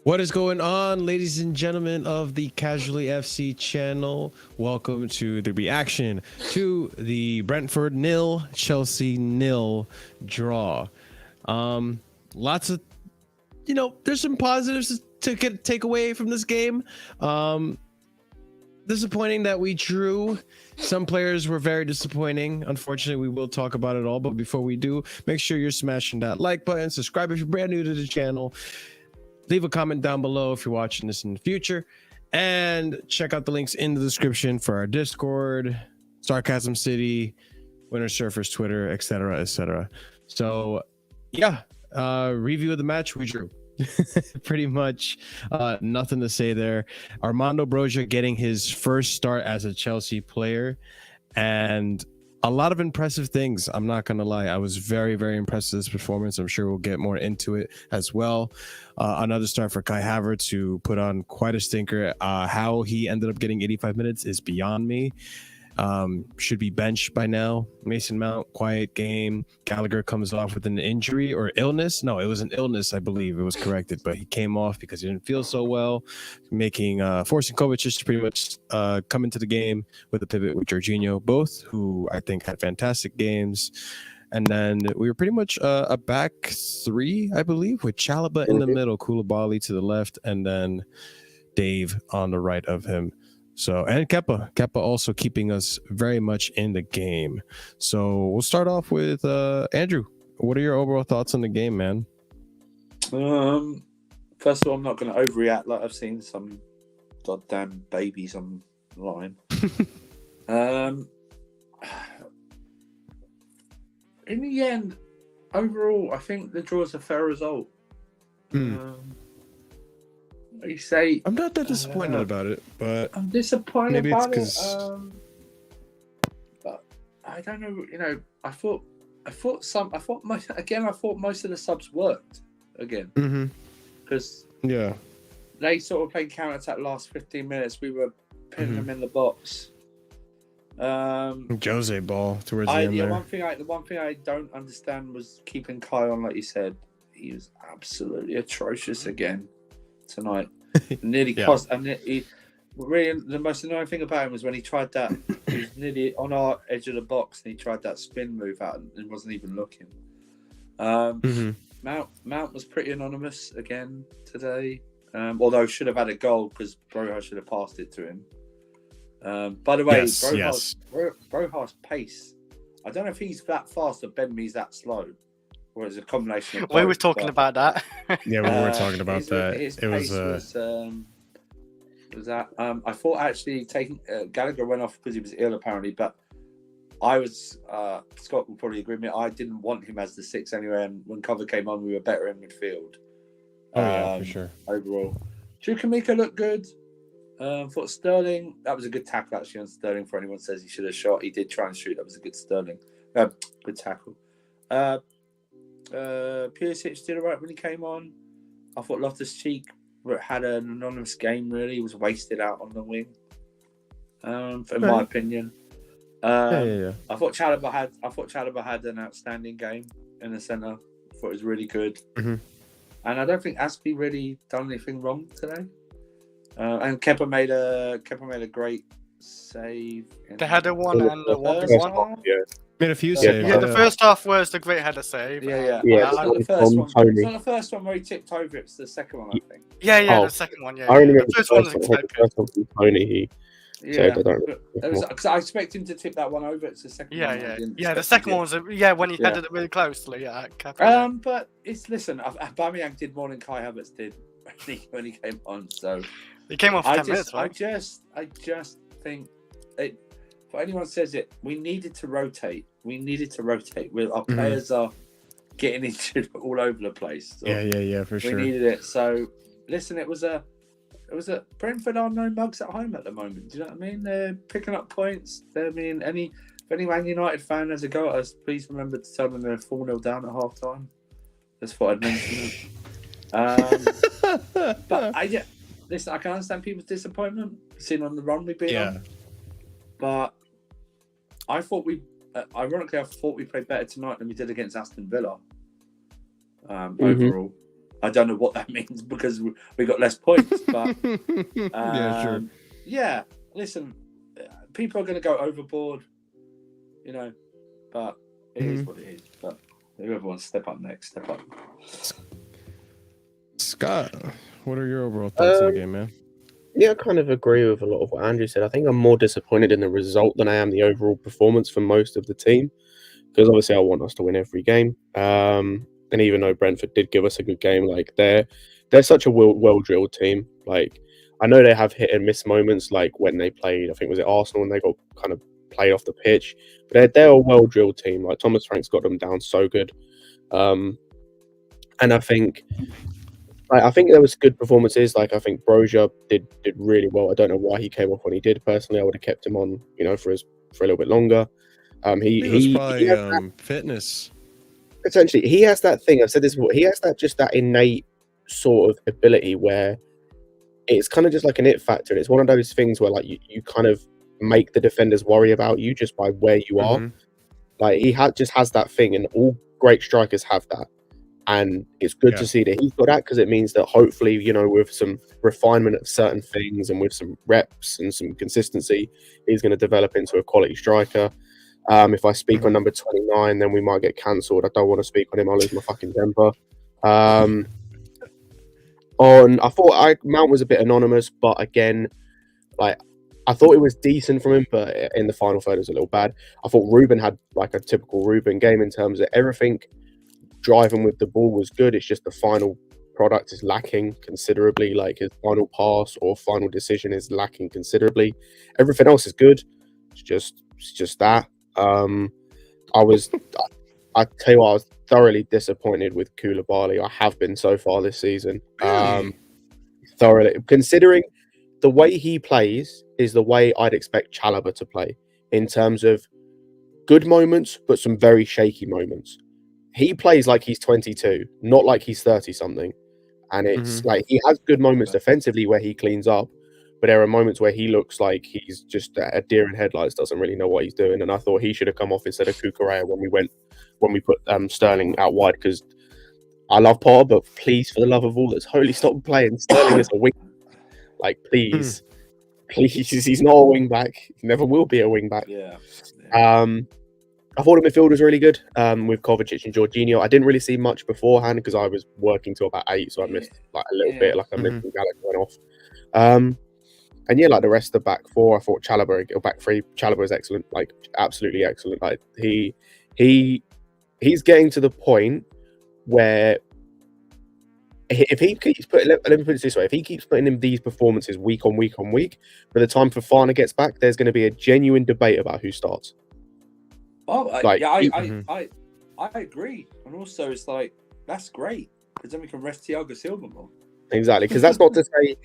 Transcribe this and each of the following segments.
What is going on, ladies and gentlemen of the Casually FC channel? Welcome to the reaction to the Brentford 0, Chelsea 0 draw. Lots of, there's some positives to take away from this game. Disappointing that we drew. Some players were very disappointing. Unfortunately, we will talk about it all. But before we do, make sure you're smashing that like button. Subscribe if you're brand new to the channel. Leave a comment down below if you're watching this in the future, and check out the links in the description for our Discord, Sarcasm City, Winter Surfers, Twitter, etc., etc. So, yeah, review of the match we drew. Pretty much nothing to say there. Armando Broja getting his first start as a Chelsea player, and a lot of impressive things. I'm not gonna lie, I was very, very impressed with this performance. I'm sure we'll get more into it as well. Another start for Kai Havertz, who put on quite a stinker. How he ended up getting 85 minutes is beyond me. Should be benched by now. Mason Mount, quiet game. Gallagher comes off with an injury or illness. No, it was an illness, I believe. It was corrected, but he came off because he didn't feel so well, forcing Kovacic to pretty much come into the game with a pivot with Jorghino, both who I think had fantastic games. And then we were pretty much a back three, I believe, with Chalobah in the middle, Koulibaly to the left, and then Dave on the right of him. So, and Kepa also keeping us very much in the game. So we'll start off with Andrew. What are your overall thoughts on the game, man? First of all, I'm not going to overreact like I've seen some goddamn babies online. In the end, overall, I think the draw is a fair result. You say I'm not that disappointed about it, but I'm disappointed maybe about it's it. But I don't know. I thought most of the subs worked again. Because they sort of played counter attack last 15 minutes. We were pinning them in the box. Jose ball towards the end there. The one thing I don't understand was keeping Kai on, like you said. He was absolutely atrocious again tonight. Nearly cost. And really, the most annoying thing about him was when he tried that. He was nearly on our edge of the box, and he tried that spin move out and wasn't even looking. Mount was pretty anonymous again today. Although should have had a goal because Broja should have passed it to him. By the way, Broja's pace. I don't know if he's that fast or Ben Mee's that slow. Or it's a combination of both, we were talking about that. Yeah, we were talking about that. His pace was that. I thought actually taking Gallagher went off because he was ill apparently, but I was Scott will probably agree with me. I didn't want him as the 6 anyway, and when Kova came on, we were better in midfield. For sure. Overall, Chukwuemeka looked good. Thought Sterling, that was a good tackle actually on Sterling. For anyone says he should have shot, he did try and shoot. That was a good Sterling, good tackle. Pulisic did alright when he came on. I thought Loftus-Cheek had an anonymous game. Really, he was wasted out on the wing. In my opinion, I thought Chalobah had an outstanding game in the centre. I thought it was really good, and I don't think Aspie really done anything wrong today. And Kepa made a great save. The header one and the 1v1. Made a few saves. Yeah, the first half was the great header save. The first one. It's not the first one where he tipped over. It's the second one, I think. The second one. I remember the first one was expected. From Tony, because I expect him to tip that one over. It's the second one. The second one was when he headed it really closely. But Aubameyang did more than Kai Havertz did when he came on. So he came off 10 minutes, right? I just think it. If anyone says it, we needed to rotate. Our players are getting injured all over the place. So for sure. We needed it. So listen, it was a Brentford are no mugs at home at the moment. Do you know what I mean? They're picking up points. If any Man United fan has a go at us, please remember to tell them they're 4-0 down at half time. That's what I'd mention. But listen, I can understand people's disappointment seeing on the run we've been on. But I thought ironically, I thought we played better tonight than we did against Aston Villa. Overall, I don't know what that means because we got less points. But yeah, sure. Yeah, listen, people are going to go overboard, but it is what it is. But whoever wants to step up next, step up. Scott, what are your overall thoughts on the game, man? Yeah, I kind of agree with a lot of what Andrew said. I think I'm more disappointed in the result than I am the overall performance for most of the team, because obviously I want us to win every game. And even though Brentford did give us a good game, like they're such a well-drilled team. Like I know they have hit and miss moments, like when they played, I think was it Arsenal, when they got kind of played off the pitch. But they're a well-drilled team. Like Thomas Frank's got them down so good, and I think there was good performances. Like I think Broja did really well. I don't know why he came off when he did. Personally, I would have kept him on, for a little bit longer. He was probably fitness. Potentially, he has that thing. I've said this before. He has that innate sort of ability where it's kind of just like an it factor. And it's one of those things where like you kind of make the defenders worry about you just by where you are. Like he just has that thing, and all great strikers have that. And it's good to see that he's got that, because it means that hopefully, with some refinement of certain things and with some reps and some consistency, he's going to develop into a quality striker. If I speak on number 29, then we might get cancelled. I don't want to speak on him. I'll lose my fucking temper. I thought Mount was a bit anonymous, but again, like I thought it was decent from him, but in the final third it was a little bad. I thought Ruben had like a typical Ruben game in terms of everything. Driving with the ball was good. It's just the final product is lacking considerably. Like his final pass or final decision is lacking considerably. Everything else is good. It's just that. I tell you what, I was thoroughly disappointed with Koulibaly. I have been so far this season. Thoroughly, considering the way he plays is the way I'd expect Chalobah to play, in terms of good moments, but some very shaky moments. He plays like he's 22, not like he's 30-something. And it's like he has good moments defensively where he cleans up, but there are moments where he looks like he's just a deer in headlights, doesn't really know what he's doing. And I thought he should have come off instead of Cucurella when we put Sterling out wide, because I love Potter, but please, for the love of all that's holy, stop playing Sterling as a wing. Like, please, he's not a wing back. He never will be a wing back. I thought the midfield was really good with Kovacic and Jorghino. I didn't really see much beforehand because I was working till about 8, so I missed like a little bit. Like I missed when Gallagher went off. And yeah, like the rest of the back four, I thought Chalobah, or back three, Chalobah is excellent, like absolutely excellent. Like he's getting to the point where if he keeps putting, let me put it this way, if he keeps putting in these performances week on week on week, by the time Fofana gets back, there's going to be a genuine debate about who starts. Oh, like, I agree, and also it's like that's great because then we can rest Thiago Silva more. Exactly, because that's not to say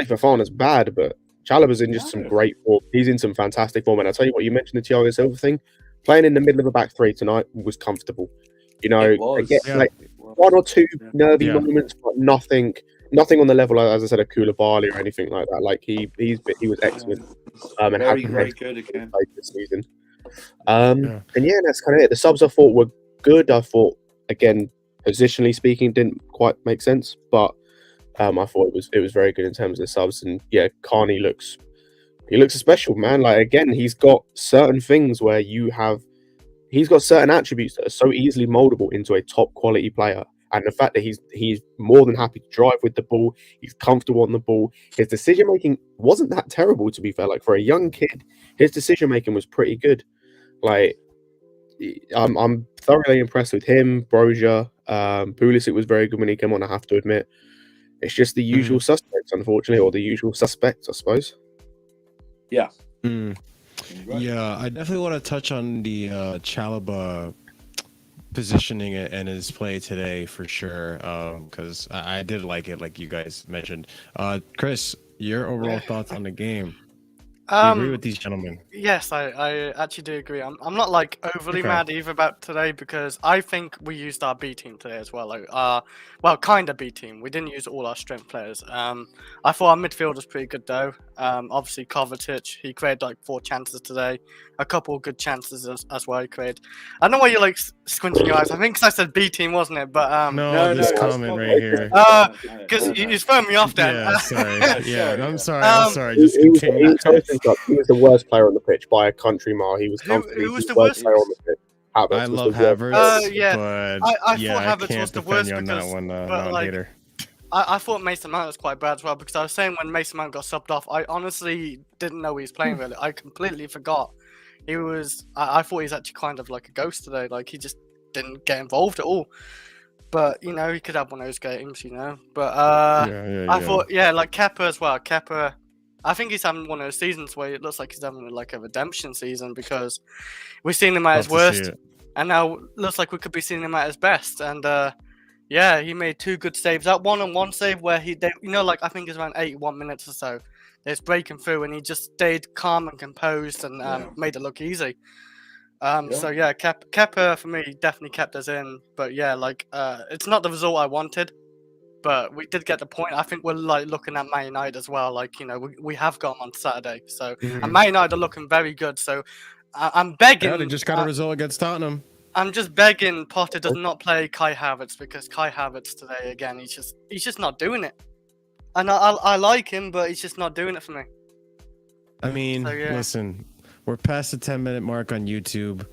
Fofana's bad, but Chalobah's in just some great form. He's in some fantastic form, and I tell you what, you mentioned the Thiago Silva thing. Playing in the middle of a back three tonight was comfortable. Like one or two nervy moments, but nothing on the level, as I said, of Koulibaly or anything like that. Like he was excellent. And very good again this season. And yeah, that's kind of it. The subs I thought were good. I thought, again, positionally speaking, didn't quite make sense, but I thought it was very good in terms of the subs. And yeah, Carney looks a special man. Like again, he's got certain things where he's got certain attributes that are so easily moldable into a top quality player. And the fact that he's more than happy to drive with the ball, he's comfortable on the ball. His decision making wasn't that terrible, to be fair. Like for a young kid, his decision making was pretty good. Like I'm thoroughly impressed with him. Broja, Pulisic was very good when he came on, I have to admit. It's just the usual suspects, unfortunately, or the usual suspects, I suppose. Yeah. Yeah, I definitely want to touch on the Chalobah positioning and his play today for sure, because I did like it, like you guys mentioned. Chris, your overall thoughts on the game? Do you agree with these gentlemen? Yes, I actually do agree. I'm not like overly mad either about today because I think we used our B team today as well. Like well, kind of B team. We didn't use all our strength players. I thought our midfield was pretty good though. Obviously Kovacic, he created like 4 chances today, a couple of good chances as well. He created. I don't know why you're like squinting your eyes. I think 'cause I said B team, wasn't it? But no, this comment right here. Because you thrown me off then. Yeah, sorry. I'm sorry. I'm sorry. Just He continue. was the worst player on the pitch by a country mile. He was comfortably who was the the worst worst? player on the pitch. Havertz I was love the worst Havertz, yeah. but I yeah, thought Havertz can't was the defend worst you on that because- one, but, like, hater. I thought Mason Mount was quite bad as well because I was saying when Mason Mount got subbed off, I honestly didn't know he was playing really. I completely forgot. He was. I thought he was actually kind of like a ghost today. Like he just didn't get involved at all. But you know, he could have one of those games, you know. But I thought, like Kepa as well. Kepa, I think he's having one of those seasons where it looks like he's having like a redemption season because we've seen him at his worst, and now looks like we could be seeing him at his best. And yeah, he made 2 good saves. That one-on-one save where like I think it's around 81 minutes or so. There's breaking through, and he just stayed calm and composed and made it look easy. So yeah, Kepa for me definitely kept us in, but yeah, like it's not the result I wanted, but we did get the point. I think we're like looking at Man United as well. Like we have got them on Saturday, so and Man United are looking very good. So I'm begging. Yeah, they just got a result against Tottenham. I'm just begging Potter does not play Kai Havertz because Kai Havertz today again he's just not doing it, and I like him, but he's just not doing it for me. I mean, listen. We're past the 10-minute mark on YouTube.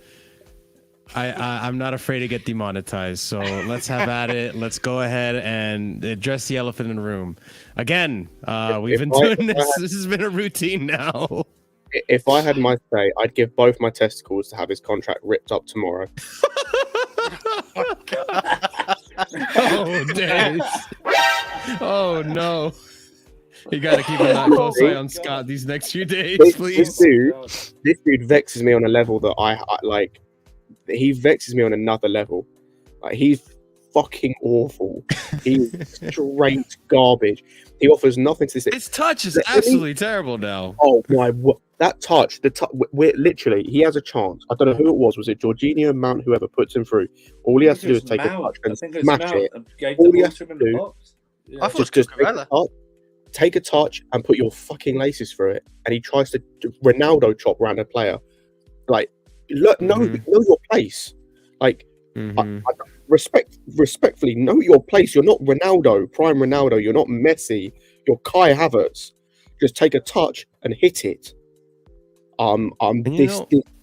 I'm not afraid to get demonetized, so let's have at it. Let's go ahead and address the elephant in the room. Again, we've been doing this. This has been a routine now. If I had my say, I'd give both my testicles to have his contract ripped up tomorrow. Oh, days. Oh, no. You got to keep a close eye on Scott these next few days, please. This dude vexes me on a level that I like. He vexes me on another level. Like he's fucking awful. He's straight garbage. He offers nothing to this. His touch is absolutely terrible now. Oh my! That touch, we're literally. He has a chance. I don't know who it was. Was it Jorghino, Mount, whoever puts him through? All he has to do is take a touch and smash it. All he has to do, take a touch and put your fucking laces through it. And he tries to Ronaldo chop around a player. Like, know your place. Like, respectfully, know your place. You're not Ronaldo, prime Ronaldo. You're not Messi. You're Kai Havertz. Just take a touch and hit it. This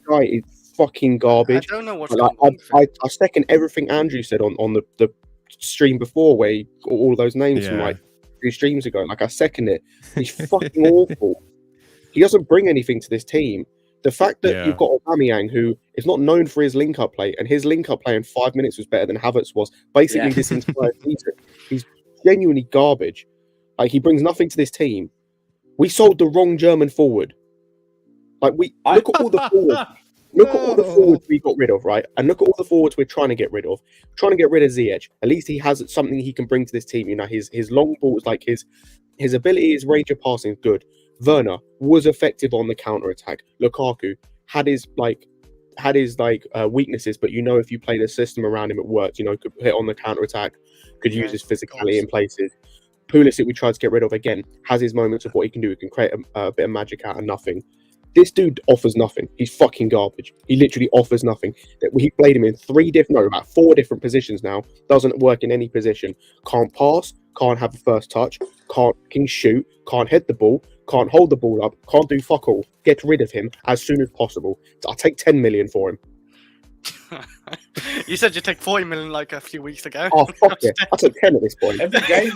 guy is fucking garbage. I don't know what's going on. I second everything Andrew said on the stream before, where he got all those names from like 3 streams ago. Like I second it. He's fucking awful. He doesn't bring anything to this team. The fact that you've got Aubameyang, who is not known for his link-up play, and his link-up play in 5 minutes was better than Havertz was basically this entire season. He's genuinely garbage. Like he brings nothing to this team. We sold the wrong German forward. Like look at all the forwards. Look at all the forwards we got rid of, right? And look at all the forwards we're trying to get rid of. We're trying to get rid of Ziyech. At least he has something he can bring to this team. You know, his long balls, like his ability, his range of passing is good. Werner was effective on the counter attack. Lukaku had his weaknesses, but you know, if you play the system around him, it works. You know, could hit on the counter attack, could use his physicality in places. Pulisic, we tried to get rid of again, has his moments of what he can do. He can create a bit of magic out of nothing. This dude offers nothing. He's fucking garbage. He literally offers nothing. He played him in 4 different positions now. Doesn't work in any position. Can't pass. Can't have the first touch. Can't shoot. Can't head the ball. Can't hold the ball up. Can't do fuck all. Get rid of him as soon as possible. I'll take 10 million for him. You said you'd take 40 million like a few weeks ago. Oh fuck yeah! I took 10 at this point. Every game,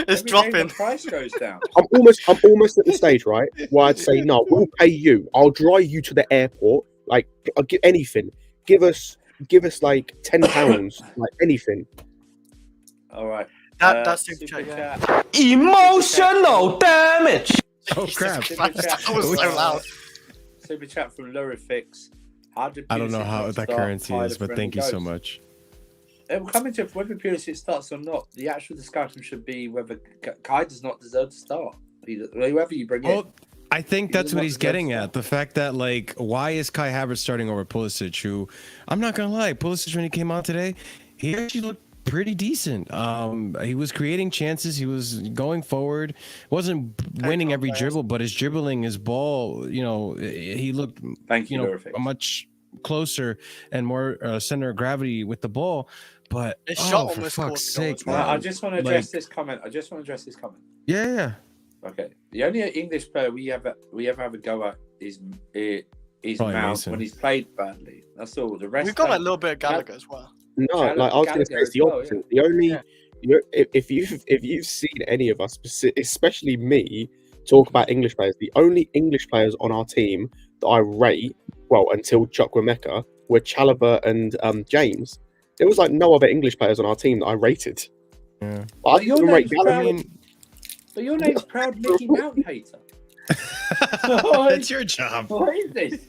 it's dropping. Game the price goes down. I'm almost at the stage, right, where I'd say, no, we'll pay you. I'll drive you to the airport. Like, I'll get anything. Give us like £10, like anything. All right. That's super chat, yeah. Emotional damage. Oh crap! That was so loud. Super chat from Lurifix. I don't know how that currency is, but thank you so much. It will come into whether Pulisic starts or not. The actual discussion should be whether Kai does not deserve to start. Whoever you bring in. I think that's doesn't what want he's to go getting to at. The fact that, like, why is Kai Havertz starting over Pulisic, who, I'm not going to lie, Pulisic, when he came on today, he actually looked pretty decent. He was creating chances. He was going forward. Wasn't winning every dribble, but his dribbling, his ball, he looked, much closer and more center of gravity with the ball. But His shot for almost fuck's scored the goal sake, as well. I just want to address this comment. Yeah. Okay. The only English player we ever have a go at is Mount Mason. when he's played badly. That's all. The rest We've got a little bit of Gallagher as well. No, like I was going to say, it's the opposite. The only, if you've seen any of us, especially me, talk about English players, the only English players on our team that I rate, well, until Chukwuemeka, were Chalobah and James. There was like no other English players on our team that I rated. Yeah. But your name's proud Mickey Mount hater. That's your job. What is this?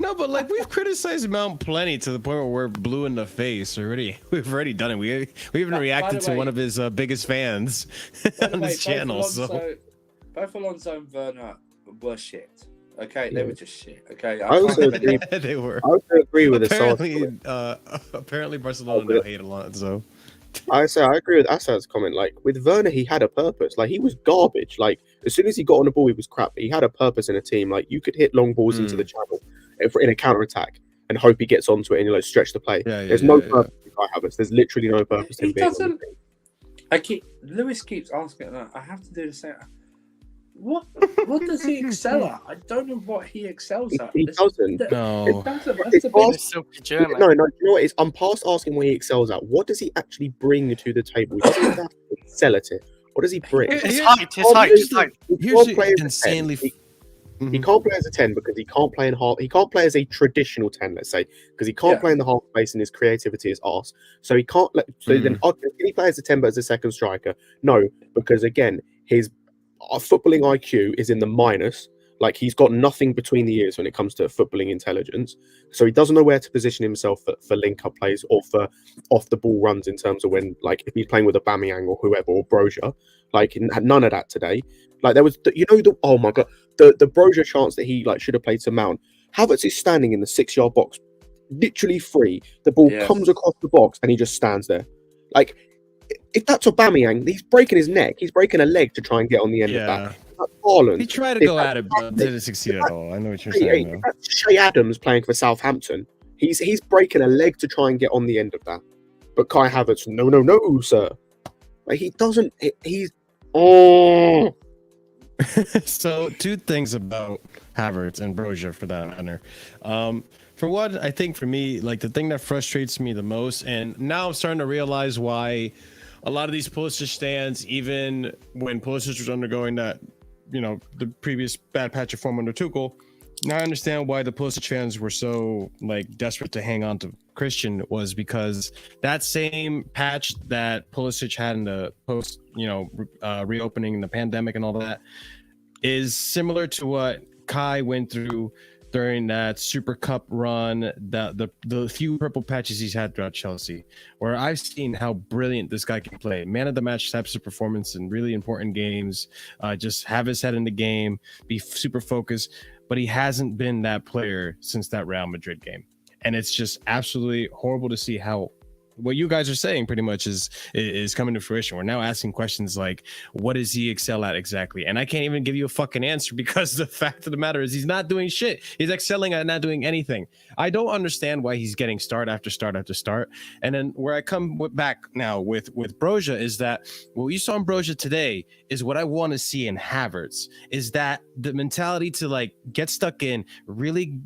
No, but like we've criticized Mount plenty to the point where we're blue in the face already. We've already done it. We even reacted to one of his biggest fans on his channel. Both Alonso and Werner were shit. Okay, they were just shit. Okay, I also agree. They were. I also agree with Apparently, Barcelona now hate Alonso. I agree with Assad's comment. Like with Werner, he had a purpose. Like he was garbage. Like as soon as he got on the ball, he was crap. He had a purpose in a team. Like you could hit long balls into the channel in a counter attack and hope he gets onto it and stretch the play. There's no purpose in Kai Havertz. There's literally no purpose in being on the team. Lewis keeps asking, and I have to do the same. What does he excel at? I don't know what he excels at. He doesn't. No. It's silky German. No. You know what it is? I'm past asking what he excels at. What does he actually bring to the table? He doesn't have to excel at it. What does he bring? His height. Here's insanely. He can't play as a 10 because he can't play in half. He can't play as a traditional 10, let's say, because he can't play in the half space and his creativity is arse. So he can't. Then can he play as a 10 but as a second striker? No, because again, his footballing IQ is in the minus. Like he's got nothing between the ears when it comes to footballing intelligence. So he doesn't know where to position himself for link-up plays or for off-the-ball runs in terms of when, like, if he's playing with Aubameyang or whoever or Broja. Like, he had none of that today. Like there was, oh my god, the Broja chance that he should have played to Mount. Havertz is standing in the 6-yard box, literally free. The ball comes across the box and he just stands there. Like, if that's Aubameyang, he's breaking his neck. He's breaking a leg to try and get on the end of that. He tried to go at it, but didn't succeed at all. I know what you're saying. That's Shea Adams playing for Southampton. He's breaking a leg to try and get on the end of that. But Kai Havertz, no, sir. Like he doesn't. He's So 2 things about Havertz and Broja for that matter. For one, I think for me, like the thing that frustrates me the most, and now I'm starting to realize why a lot of these Pulisic stands, even when Pulisic was undergoing that, the previous bad patch of form under Tuchel, now I understand why the Pulisic fans were so desperate to hang on to Christian, was because that same patch that Pulisic had in the post, reopening, the pandemic and all that, is similar to what Kai went through during that Super Cup run, the few purple patches he's had throughout Chelsea, where I've seen how brilliant this guy can play. Man of the match types of performance in really important games, just have his head in the game, be super focused, but he hasn't been that player since that Real Madrid game. And it's just absolutely horrible to see how what you guys are saying pretty much is coming to fruition. We're now asking questions like, what does he excel at exactly? And I can't even give you a fucking answer because the fact of the matter is he's not doing shit. He's excelling at not doing anything. I don't understand why he's getting start after start after start. And then where I come back now with Broja is that what you saw in Broja today is what I want to see in Havertz, is that the mentality to get stuck in, really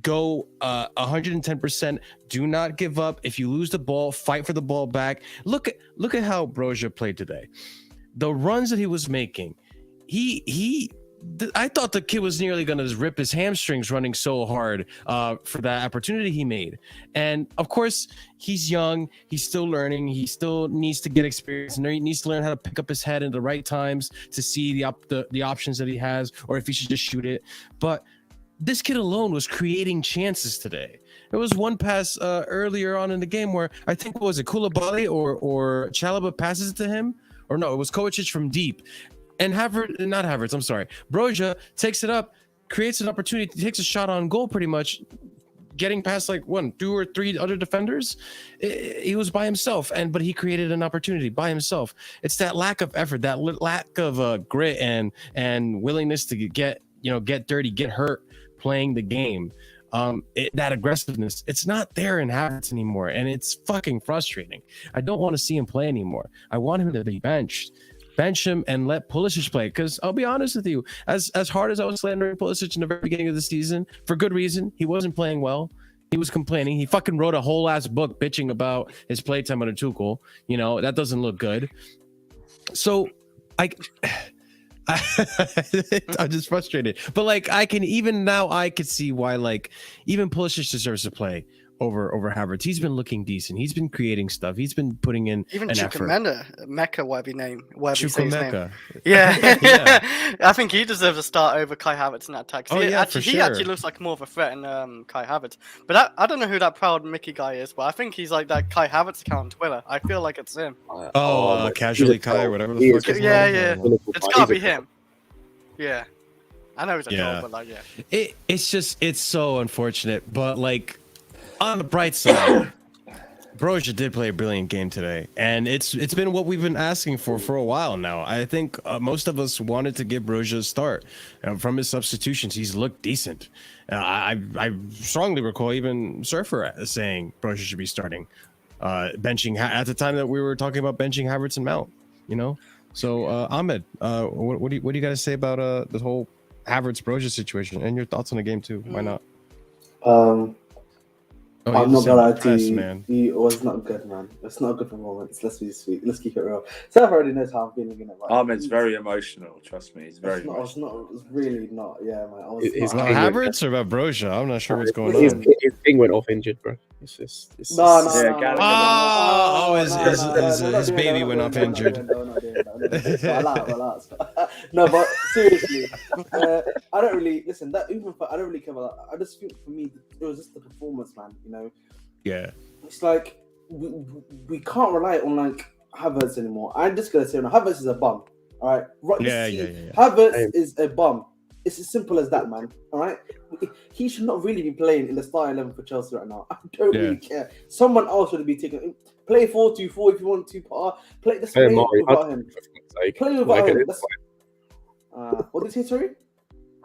go 110%. Do not give up. If you lose the ball, fight for the ball back. Look at how Broja played today. The runs that he was making, I thought the kid was nearly going to rip his hamstrings running so hard for that opportunity he made. And of course, he's young. He's still learning. He still needs to get experience, and he needs to learn how to pick up his head in the right times to see the options that he has, or if he should just shoot it. But this kid alone was creating chances today. There was one pass earlier on in the game where I think, what was it, Koulibaly or Chalobah passes it to him? Or no, it was Kovacic from deep. And not Havertz, I'm sorry. Broja takes it up, creates an opportunity, takes a shot on goal pretty much, getting past like 1, 2, or 3 other defenders. He was by himself, but he created an opportunity by himself. It's that lack of effort, that lack of grit and willingness to get dirty, get hurt playing the game. That aggressiveness, it's not there in Havertz anymore, and it's fucking frustrating. I don't want to see him play anymore. I want him to be benched. Bench him and let Pulisic play. Because I'll be honest with you, as hard as I was slandering Pulisic in the very beginning of the season, for good reason, he wasn't playing well. He was complaining. He fucking wrote a whole ass book bitching about his playtime under Tuchel. That doesn't look good. So I'm just frustrated. But like, I can see why like even Pulisic deserves to play over Havertz. He's been looking decent. He's been creating stuff. He's been putting in even an effort. Mecca, whatever you say his name. Yeah. Yeah. I think he deserves a start over Kai Havertz in that attack. Oh, yeah, He actually looks like more of a threat than Kai Havertz. But I don't know who that proud Mickey guy is, but I think he's like that Kai Havertz account on Twitter. I feel like it's him. Casually Kai or whatever the fuck his name is. It's gotta be him. Yeah. I know he's a troll, but like, yeah. It's so unfortunate, but like, on the bright side, Broja did play a brilliant game today, and it's been what we've been asking for a while now. I think most of us wanted to give Broja a start. From his substitutions, he's looked decent. I strongly recall even Surfer saying Broja should be starting, benching at the time that we were talking about benching Havertz and Mount. So Ahmed, what do you got to say about the whole Havertz Broja situation and your thoughts on the game too? Why not? I'm not gonna lie to you, he was not good, man. It's not a good performance. Let's be sweet. Let's keep it real. Seth already knows how I'm feeling in it. Right? Ahmed's very emotional. Trust me, he's very emotional. It's really not. Yeah, man. It's not Havertz or about Broja. I'm not sure what's going on. His thing went off injured, bro. It's his baby went off injured. No, but seriously, I don't really listen. I don't really care about that. I just think for me, it was just the performance, man. Yeah. It's like we can't rely on like Havertz anymore. I'm just gonna say, Havertz is a bum. All right. Yeah. Havertz is a bum. It's as simple as that, man. All right. He should not really be playing in the starting 11 for Chelsea right now. I don't really care. Someone else should be taking. Play 4-2-4 if you want to. Play the play without him. Play without him. What did he say? Sorry.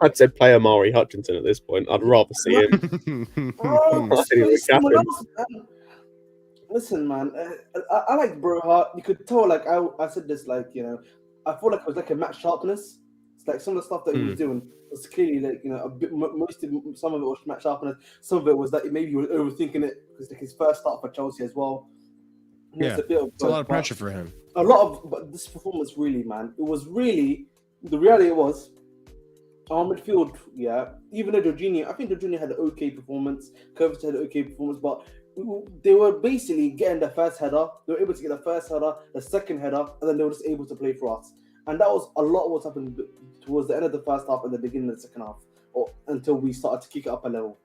I'd say play Amari Hutchinson at this point. I'd rather see him. Listen, man. I like Broja. You could tell, like I said this, like I feel like it was like a match sharpness. It's like some of the stuff that he was doing was clearly like a bit. Some of it was match sharpness. Some of it was that maybe he was overthinking it because like his first start for Chelsea as well. Yeah, it's a lot of pressure for him. But this performance really, man, it was really the reality. It was our midfield. Yeah, even though Jorghino, I think Jorghino had an okay performance. Kova had an okay performance, but they were basically getting the first header. They were able to get the first header, the second header, and then they were just able to play for us. And that was a lot of what's happened towards the end of the first half and the beginning of the second half, or until we started to kick it up a level.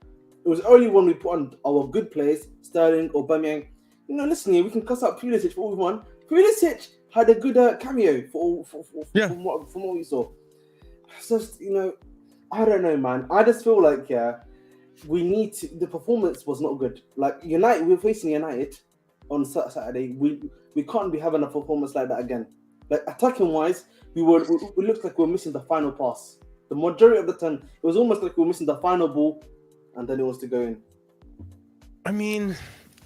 It was only when we put on our good players, Sterling or Aubameyang. Listen here, we can cuss out Pulisic for all we want. Pulisic had a good cameo from what we saw. It's just, I don't know, man. I just feel like, we need to. The performance was not good. Like United, we're facing United on Saturday. We can't be having a performance like that again. Like attacking wise, we looked like we were missing the final pass. The majority of the time, it was almost like we were missing the final ball, and then it was to go in. I mean,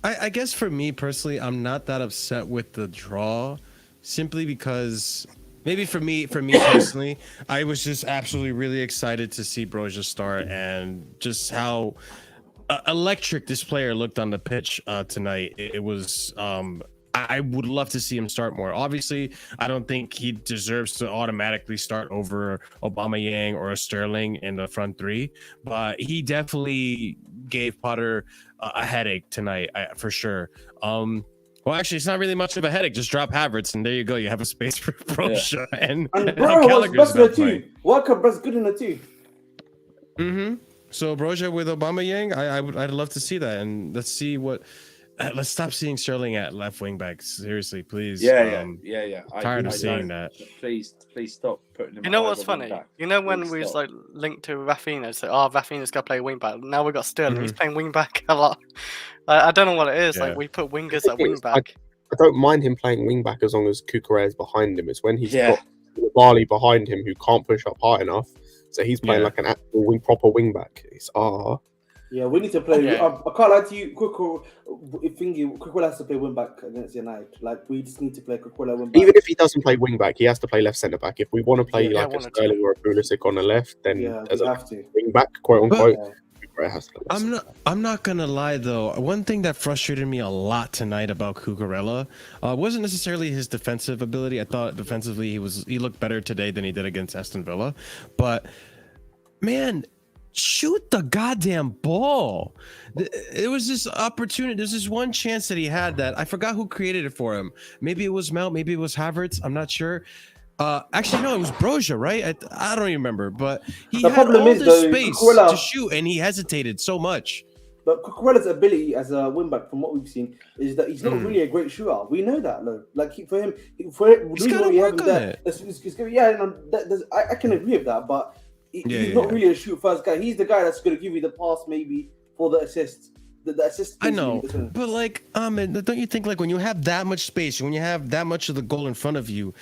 I guess for me personally, I'm not that upset with the draw, simply because maybe for me personally, I was just absolutely really excited to see Broja start and just how electric this player looked on the pitch tonight. It was. I would love to see him start more. Obviously, I don't think he deserves to automatically start over Aubameyang or Sterling in the front three, but he definitely gave Potter a headache tonight, for sure. Well, actually, it's not really much of a headache. Just drop Havertz, and there you go. You have a space for Broja. Yeah. And Broja was best in the two. Walker was good in the two. So Broja with Aubameyang, I'd love to see that, and let's see what. let's stop seeing Sterling at left wing back. Seriously, please. Yeah. Tired of seeing that. Please stop putting him. You know at what's either wing funny? back. You know when Please we was stop. like linked to Rafinha, so Rafinha's got to play wing back. Now we got Sterling. He's Mhm. playing wing back a lot. I don't know what it is. Yeah. Like we put wingers at wing It's back. I don't mind him playing wing back as long as Cucurella is behind him. It's when he's Yeah. got Barley behind him who can't push up high enough, so he's playing Yeah. like an actual proper wing back. It's Yeah, we need to play. Yeah. I can't lie to you. Cucurella has to play wing back against United. Like we just need to play Cucurella wing back. even if he doesn't play wing back, he has to play left centre back. If we want to play Yeah, like a one or two. Sterling or a Pulisic on the left, then Yeah, as we a have to. wing back, quote unquote, Yeah. Cucurella has to play left centre. I'm not gonna lie though. One thing that frustrated me a lot tonight about Cucurella wasn't necessarily his defensive ability. I thought defensively he looked better today than he did against Aston Villa. But man, shoot the goddamn ball. It was this opportunity. There's this one chance that he had that I forgot who created it for him. Maybe it was Mount, maybe it was Havertz. I'm not sure. Actually, no, it was Broja, right? I don't even remember. But he The had problem all is, this though, space Cucurella- to shoot, and he hesitated so much. But Cucurella's ability as a wing back, from what we've seen, is that he's not really a great shooter. We know that, though. Like He's gotta work on it. I can agree with that, but he's not really a shoot first guy. He's the guy that's going to give you the pass, maybe for the assist. The assist. I know, but like, Ahmed, don't you think like when you have that much space, when you have that much of the goal in front of you,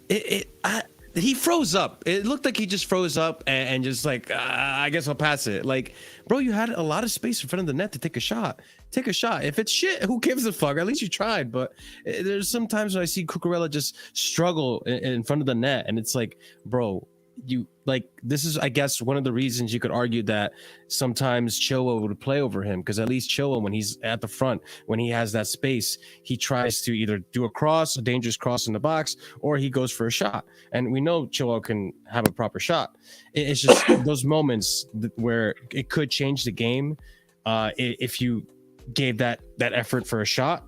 he froze up. It looked like he just froze up and just like, I guess I'll pass it. Like, bro, you had a lot of space in front of the net to take a shot. Take a shot. If it's shit, who gives a fuck? At least you tried. But there's sometimes when I see Cucurella just struggle in front of the net, and it's like, bro, you like this is I guess one of the reasons you could argue that sometimes Chilwell would play over him, because at least Chilwell, when he's at the front, when he has that space, he tries to either do a dangerous cross in the box, or he goes for a shot. And we know Chilwell can have a proper shot. It's just those moments where it could change the game if you gave that effort for a shot.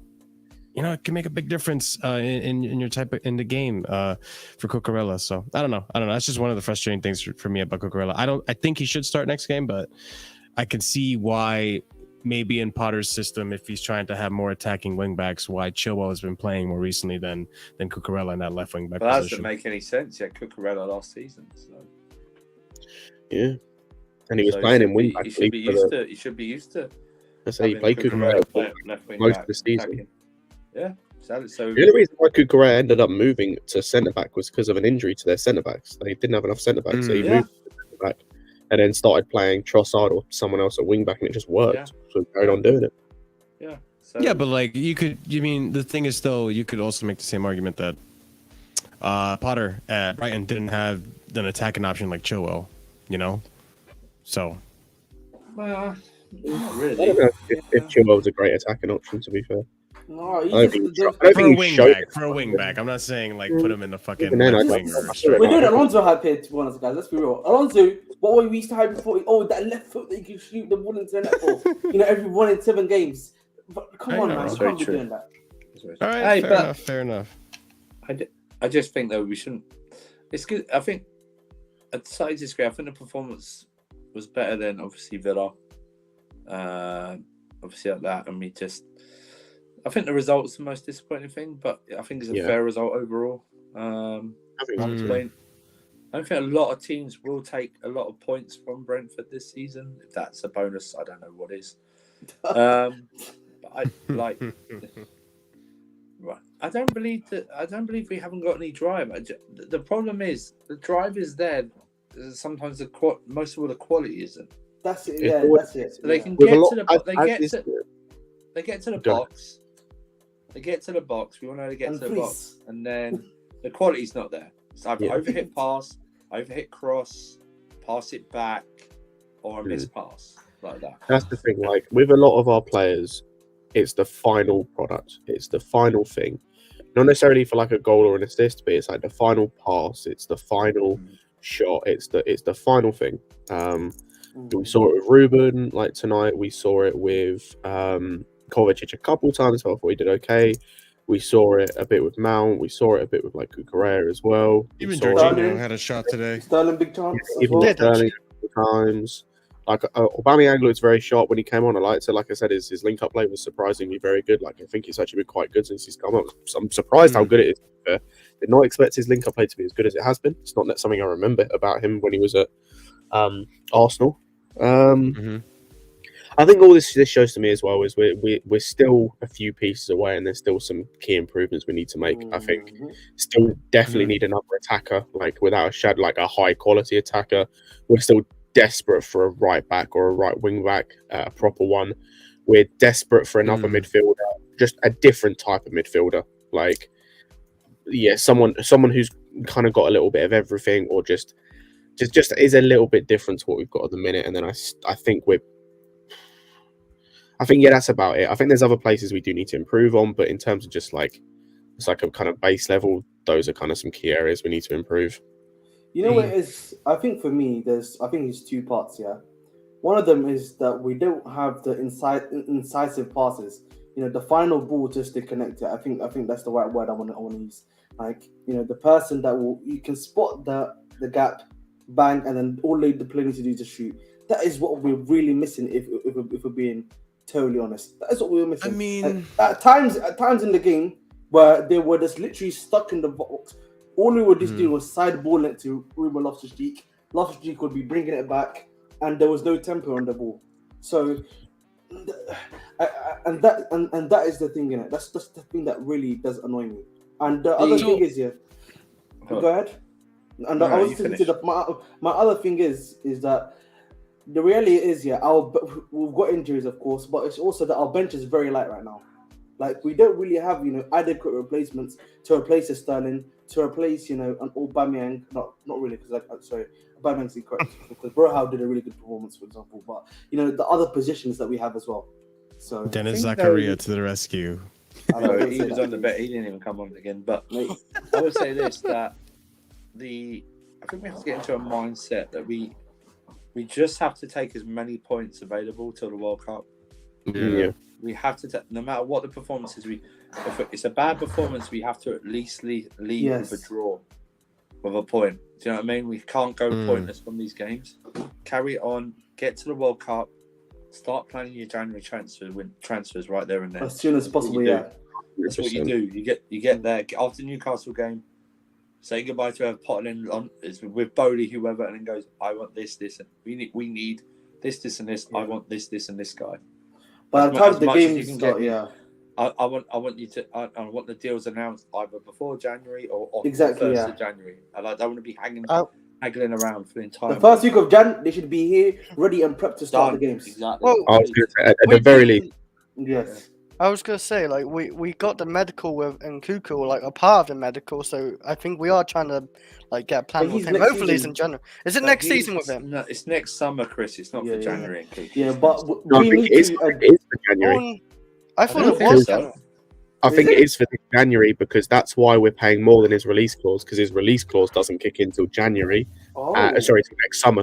You know, it can make a big difference in your in the game for Cucurella. So I don't know. That's just one of the frustrating things for me about Cucurella. I think he should start next game, but I can see why maybe in Potter's system, if he's trying to have more attacking wingbacks, why Chilwell has been playing more recently than Cucurella in that left wingback But that position. doesn't make any sense. Yeah, Cucurella last season. So. Yeah, and he was playing in wing back. He should be used to. He should be used to. I say he having played Cucurella left wing most back of the season. attacking. Yeah, exactly. So The only reason why Cucurella ended up moving to centre back was because of an injury to their centre backs. They didn't have enough centre backs, so he moved to centre back and then started playing Trossard or someone else at wing back, and it just worked. Yeah. So he carried on doing it. yeah, so, Yeah, but like you mean the thing is though, you could also make the same argument that Potter at Brighton didn't have an attacking option like Chilwell, you know? So well, not I really. don't know if Chilwell was a great attacking option, to be fair. No, I don't think he showed it. for a wing back. I'm not saying like put him in the fucking Even then, left I wing don't- or straight. we're doing Alonso hype here, to be honest, guys. Let's be real. Alonso, what we used to hype before? Oh, that left foot that you can shoot the ball into the net for. Every 1 in 7 games. But come I on, know, man, it's we very can't be true. doing that. All right, Hey, fair enough. I just think though we shouldn't. It's good. I think I decided to disagree. I think the performance was better than obviously Villa. Obviously like that, and I think the result's the most disappointing thing, but I think it's a fair result overall. I think One so. point. I think a lot of teams will take a lot of points from Brentford this season. If that's a bonus, I don't know what is. But I like. Right. I don't believe we haven't got any drive. The problem is the drive is there. Sometimes most of all the quality isn't. That's it. It's Yeah, always- that's it. So they yeah. can With a get lot- to the. as- They as get this- to. They get to the Go ahead. box. They get to the box. We all know how to get And to the please. box, and then the quality's not there. It's either Yeah. overhit pass, overhit cross, pass it back, or a miss pass like that. That's the thing. Like with a lot of our players, it's the final product. It's the final thing. Not necessarily for like a goal or an assist, but it's like the final pass. It's the final shot. It's the final thing. We saw it with Ruben like tonight. We saw it with Kovacic a couple times. So I thought he did okay. We saw it a bit with Mount. We saw it a bit with like Cucurella as well. Even We saw it- Jorginho had a shot today. Sterling big chance. as even well. with Sterling a couple times. Like Aubameyang looked very sharp when he came on. I liked it. Like I said, his link up play was surprisingly very good. Like I think it's actually been quite good since he's come on. I'm surprised how good it is. Did not expect his link up play to be as good as it has been. It's not something I remember about him when he was at Arsenal. I think all this shows to me as well is we're still a few pieces away, and there's still some key improvements we need to make. I think still definitely need another attacker, like without a shadow, like a high quality attacker. We're still desperate for a right back or a right wing back, a proper one. We're desperate for another midfielder, just a different type of midfielder. Like, yeah, someone who's kind of got a little bit of everything, or just is a little bit different to what we've got at the minute. And then I think yeah, that's about it. I think there's other places we do need to improve on, but in terms of just like it's like a kind of base level, those are kind of some key areas we need to improve. You know what it is? I think for me, there's two parts. Yeah, one of them is that we don't have the incisive passes. You know, the final ball just to connect it. I think that's the right word I want to use. Like, you know, the person that you can spot the gap, bang, and then all the play needs to do is to shoot. That is what we're really missing. If we're being totally honest, that is what we were missing. I mean, at times in the game where they were just literally stuck in the box, all we would just do was side ball it to Ruben Loftus-Cheek. Loftus-Cheek would be bringing it back, and there was no tempo on the ball. So, and that is the thing in it. That's just the thing that really does annoy me. And the other thing is, go ahead. And I was thinking my other thing is that the reality is, we've got injuries, of course, but it's also that our bench is very light right now. Like, we don't really have, you know, adequate replacements to replace a Sterling, to replace, you know, an Aubameyang. Not really, because Aubameyang's incorrect, because Broja did a really good performance, for example. But, you know, the other positions that we have as well. So Dennis Zakaria to the rescue. I know he was on the bet. He didn't even come on again. But I would say this, that I think we have to get into a mindset that we just have to take as many points available till the World Cup. Yeah. We have to, no matter what the performance is, if it's a bad performance, we have to at least leave with a draw, with a point. Do you know what I mean? We can't go pointless from these games. Carry on, get to the World Cup, start planning your January transfers right there and then. As soon as possible, That's what you do. You get there after the Newcastle game. Say goodbye to whoever potting in with Bodie, whoever, and then goes, I want this, and we need this, and this. I want this, and this guy. By the time the game starts, I want the deals announced either before January or on exactly, the 1st of January. I don't want to be haggling around for the entire. The first week of Jan, they should be here, ready and prepped to start the games. Exactly. Well, I was going to say, at the very least. Yes. I was gonna say, like, we got the medical with Nkuku, like a part of the medical, so I think we are trying to like get a plan with him. Hopefully, it's in January. Is it next season with him? No, it's next summer, Chris. It's not for January. Yeah, but I think it is for January. I thought it was January. I think it is for January because that's why we're paying more than his release clause, because his release clause doesn't kick in until January. Till next summer.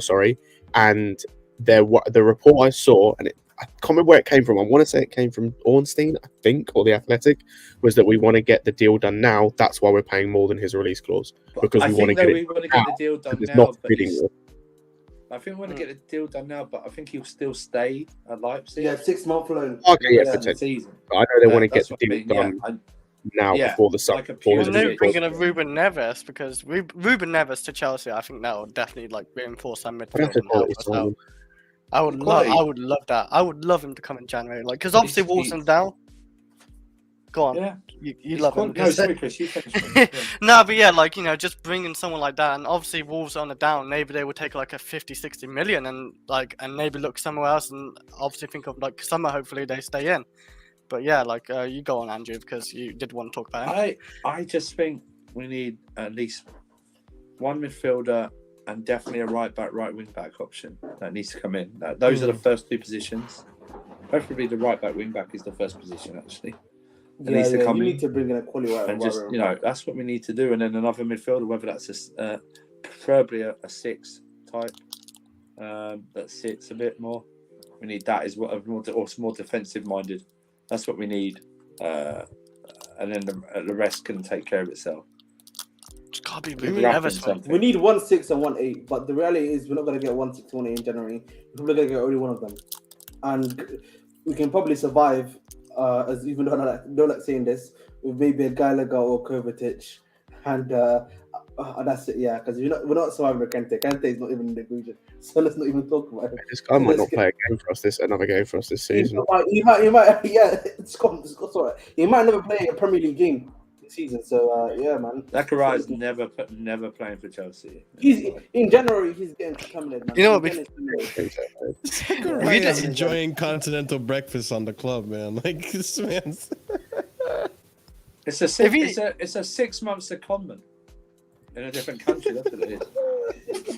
And the report I saw, and I can't remember where it came from. I want to say it came from Ornstein, I think, or The Athletic, was that we want to get the deal done now. That's why we're paying more than his release clause, because we want to get the deal done now. I think we want to get the deal done now, but I think he'll still stay at Leipzig. Yeah, 6-month loan. Okay, potentially. I know they want to get the deal done now before the summer. And they're bringing a Ruben Neves, because Ruben Neves to Chelsea, I think that will definitely like reinforce our midfield. I would love that. I would love him to come in January, like, because obviously Wolves and down. Go on. Yeah, you love him. No, sorry, Chris, you finish. No, but yeah, like, you know, just bringing someone like that, and obviously Wolves on the down. Maybe they would take like a 50-60 million and maybe look somewhere else, and obviously think of like summer. Hopefully they stay in. But yeah, like you go on, Andrew, because you did want to talk about him. I just think we need at least one midfielder. And definitely a right wing back option that needs to come in. Those are the first two positions. Preferably the right back wing back is the first position actually. You need to bring in a quality right and just that's what we need to do. And then another midfielder, whether that's preferably a 6 type that sits a bit more. We need that is what more defensive minded. That's what we need. And then the rest can take care of itself. Just can't be He's moving rapping ever so. something. We need 1-6 and 1-8, but the reality is we're not going to get 1-6 and 1-8 in January. We're probably going to get only one of them. And we can probably survive, as even though I don't like saying this, with maybe a Gallagher or Kovacic. And that's it, yeah, because we're not surviving with Kante. Kante is not even in the region. So let's not even talk about it. This guy might not play another game for us this season. He might, yeah, it's all right. He might never play a Premier League game this season. So yeah, man. Zachariah's never playing for Chelsea. He's in January. He's getting terminated, man. You know what? Zachariah's enjoying continental breakfast on the club, man. Like this man's. It's a 6 months secondment in a different country. That's what it is.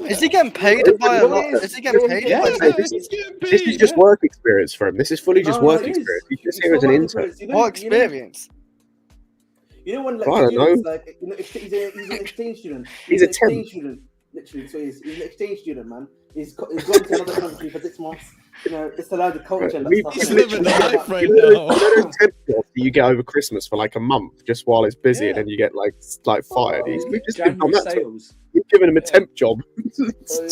Is he getting paid by a lot? Is he getting paid? Yeah, This is just work experience for him. This is fully just work experience. He's just here as an intern. What experience? You know when like I don't know. Like, he's an exchange student. He's a exchange student. Literally, so he's an exchange student, man. He's gone to another country for 6 months. You know, just allow the culture and that He's stuff. living the life right You know now. those temp jobs that you get over Christmas for like a month, just while it's busy, and then you get like fired. We've just been on January that. sales. We've given him a temp job.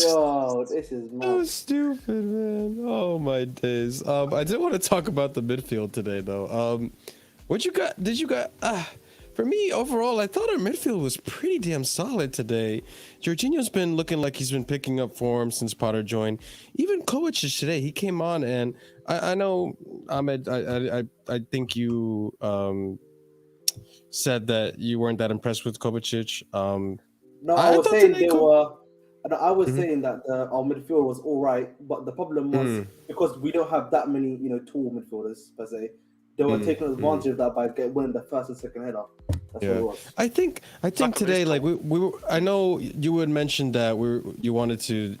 Oh, this is So mad. stupid, man. Oh my days. I did want to talk about the midfield today, though. What you got? Did you got? For me, overall, I thought our midfield was pretty damn solid today. Jorginho's been looking like he's been picking up form since Potter joined. Even Kovacic today, he came on, and I know, Ahmed, I think you said that you weren't that impressed with Kovacic. No, I was saying today they were. No, I was saying that our midfield was all right, but the problem was because we don't have that many, tall midfielders per se. They were taking advantage of that by winning the first and second header. That's what it was. I think today, like we were, I know you had mentioned that you wanted to,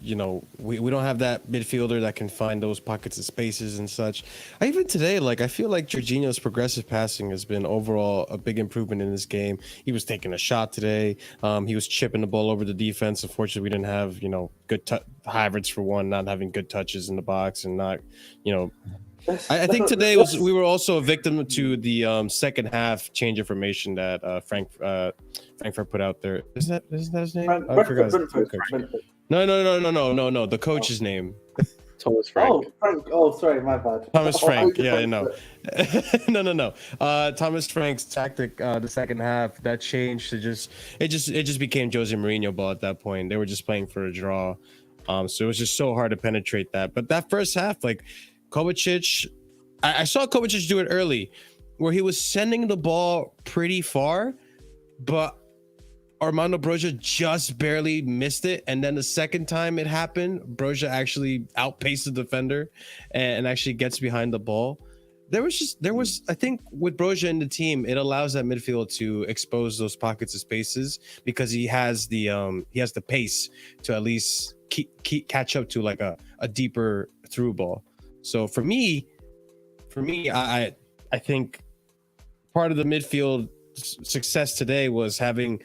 we don't have that midfielder that can find those pockets of spaces and such. Even today, like I feel like Jorginho's progressive passing has been overall a big improvement in this game. He was taking a shot today. He was chipping the ball over the defense. Unfortunately, we didn't have, good Havertz for one, not having good touches in the box and not, I think today we were also a victim to the second half change information that Frankfurt put out there. Isn't that his name? I forgot. Brentford. No. The coach's name. Thomas Frank. Oh, Frank. Oh, sorry, my bad. Thomas Frank. Yeah, I know. No. Thomas Frank's tactic, the second half, that changed to it just became Jose Mourinho ball at that point. They were just playing for a draw. So it was just so hard to penetrate that. But that first half, like Kovacic, I saw Kovacic do it early, where he was sending the ball pretty far, but Armando Broja just barely missed it. And then the second time it happened, Broja actually outpaced the defender and actually gets behind the ball. There was I think with Broja in the team, it allows that midfield to expose those pockets of spaces because he has the pace to at least catch up to like a deeper through ball. So for me, I think part of the midfield success today was having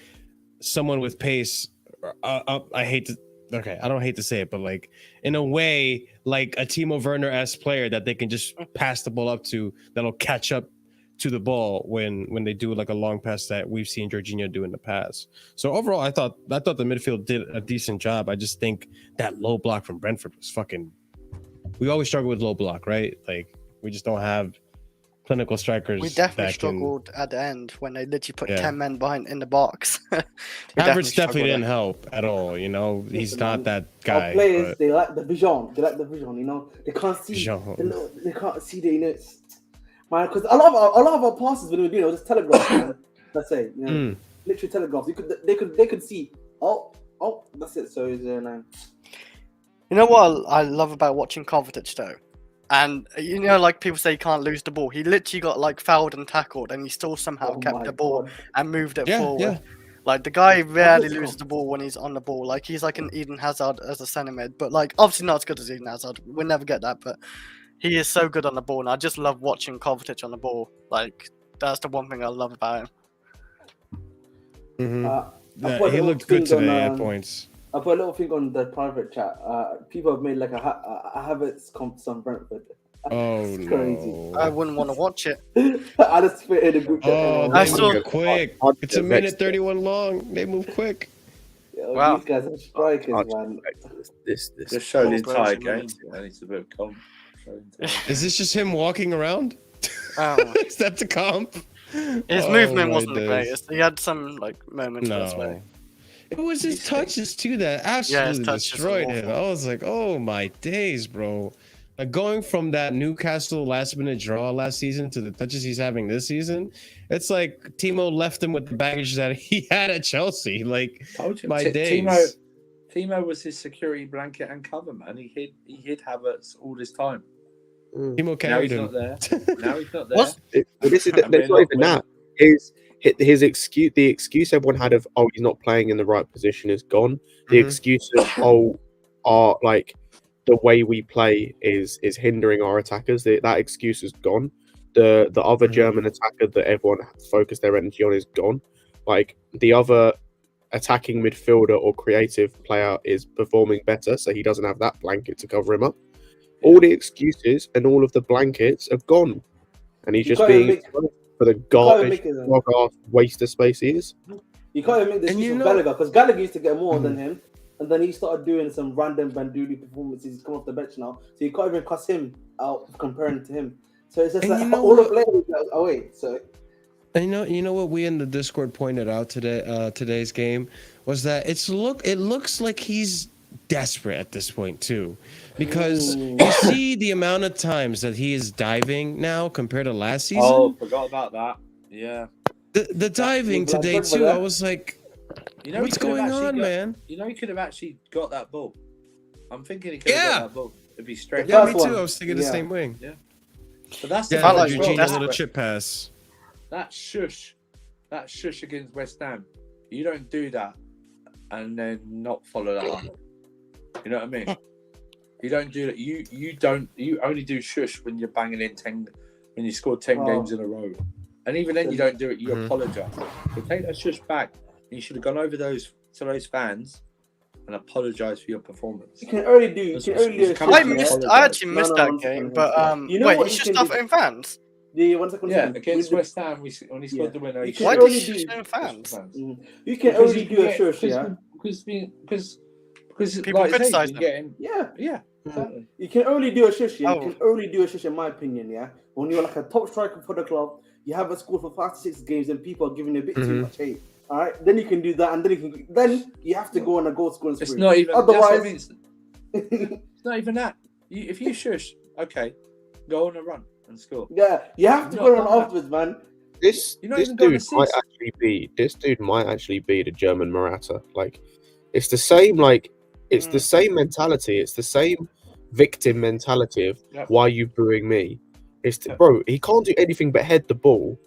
someone with pace. I don't hate to say it, but like in a way, like a Timo Werner-esque player that they can just pass the ball up to, that'll catch up to the ball when they do like a long pass that we've seen Jorginho do in the past. So overall, I thought the midfield did a decent job. I just think that low block from Brentford was fucking. We always struggle with low block, right? Like we just don't have clinical strikers. We definitely struggled at the end when they literally put 10 men behind in the box. Havertz definitely didn't help at all. He's not that guy. Our players, they like the vision. They like the vision. They can't see. They can't see the man. Because a lot of our passes when we do, just telegraph. Man. Let's say, literally telegraph. They could see. Oh, that's it. So it's You know what I love about watching Kovacic though? And like people say, he can't lose the ball. He literally got like fouled and tackled, and he still somehow kept the ball and moved it forward. Yeah. Like the guy rarely loses the ball when he's on the ball. Like he's like an Eden Hazard as a centre mid, but like obviously not as good as Eden Hazard. We'll never get that, but he is so good on the ball, and I just love watching Kovacic on the ball. Like that's the one thing I love about him. Mm-hmm. He looked good today at points. I put a little thing on the private chat. People have made like a Havertz comps on Brentford. Oh It's crazy. no. I wouldn't want to watch it. I just fit in the group chat. Oh, I they saw- move quick. It's a minute 31 long. They move quick. Yo, Wow. These guys are strikers, man. This. Just show the entire Version, game. mate. Yeah, it's a bit of calm. Show the entire Is this just him walking around? Oh. Is that the comp? His Oh, movement my wasn't the days. greatest. He had some like moments this way. No. It was his touches too that absolutely touches destroyed were him. awful. I was like, oh my days, bro. Like going from that Newcastle last minute draw last season to the touches he's having this season, it's like Timo left him with the baggage that he had at Chelsea. Like Told you, my days. Timo was his security blanket and cover, man. He hid Havertz all this time. Timo Now carried he's him. not there. Now he's not there. What? This is I mean, that's not even that. His excuse, the excuse everyone had of he's not playing in the right position is gone. The Mhm. excuse of our like the way we play is hindering our attackers. That excuse is gone. The other Mhm. German attacker that everyone focused their energy on is gone. Like the other attacking midfielder or creative player is performing better, so he doesn't have that blanket to cover him up. All the excuses and all of the blankets are gone, and he's You just can't even being make- for the garbage, make it, ass waste of space he is. You can't even make this And use you of know- Gallagher because Gallagher used to get more than him, and then he started doing some random Banduli performances. He's come off the bench now, so you can't even cuss him out comparing to him. So it's just And like you know all the what? players are away. So And you know what we in the Discord pointed out today, today's game was that it looks like he's desperate at this point too, because you see the amount of times that he is diving now compared to last season. Oh, forgot about that. Yeah. The diving Black today Bird for too. that. I was like, You know, what's going on, man? You know, he could have actually got that ball. I'm thinking he could have Yeah. got that ball. It'd be straight. Yeah, first me too. one. I was thinking the Yeah. same wing. But that's Yeah, the I the like thing Jorghino as well. Jorghino little That- chip pass. That shush against West Ham. You don't do that and then not follow that up. You know what I mean? You don't do that. You only do shush when you're banging in 10 when you scored 10 Oh. games in a row. And even then you don't do it, you Mhm. apologise. So take that shush back. You should have gone over to those fans and apologise for your performance. you can only do. You That's can what's- only do. what's a coming I shit, from yeah? missed. apologise. I actually No, missed no, that one game, second. but You know wait, what he you should can stuff do? it in fans. The 1 second. Yeah, against you West Ham, when he scored Yeah. the winner, You he can Why should- did only he do- shoot in fans? You can only do a shush, yeah. Because People like I say, criticise you're them. getting Yeah. exactly. You can only do a shush, yeah. Oh. You can only do a shush, in my opinion, yeah. When you're like a top striker for the club, you haven't scored for 5 to 6 games, and people are giving you a bit too Mhm. much hate. All right, then you can do that, and then you have to go on a goal scoring spree. It's not even. Otherwise, That's what I mean. It's not even that. If you shush, okay, go on a run and score. yeah, you have to Not go on done that. afterwards, man. This You're not this even got an dude might assist. actually be the German Morata. Like it's the same the same mentality. It's the same victim mentality of Yep. why are you booing me? Yep. Bro, he can't do anything but head the ball.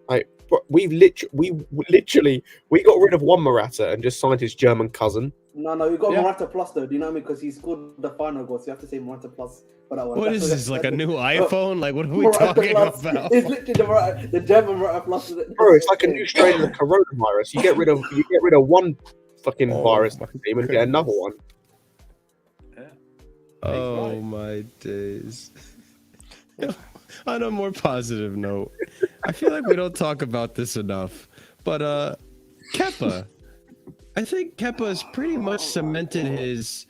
Like bro, we literally got rid of one Morata and just signed his German cousin. No, you got Yeah. Morata plus though. Do you know what I mean? Because he scored the final goal, so you have to say Morata plus for that one. What That's is this? Like a new iPhone? Like what are we Morata talking plus. about? It's literally the German Morata plus. Bro, it's like a new strain of the coronavirus. You get rid of one fucking Oh virus my team and get another one. Oh Right. my days. On a more positive note, I feel like we don't talk about this enough. But Kepa. I think Kepa has pretty much cemented his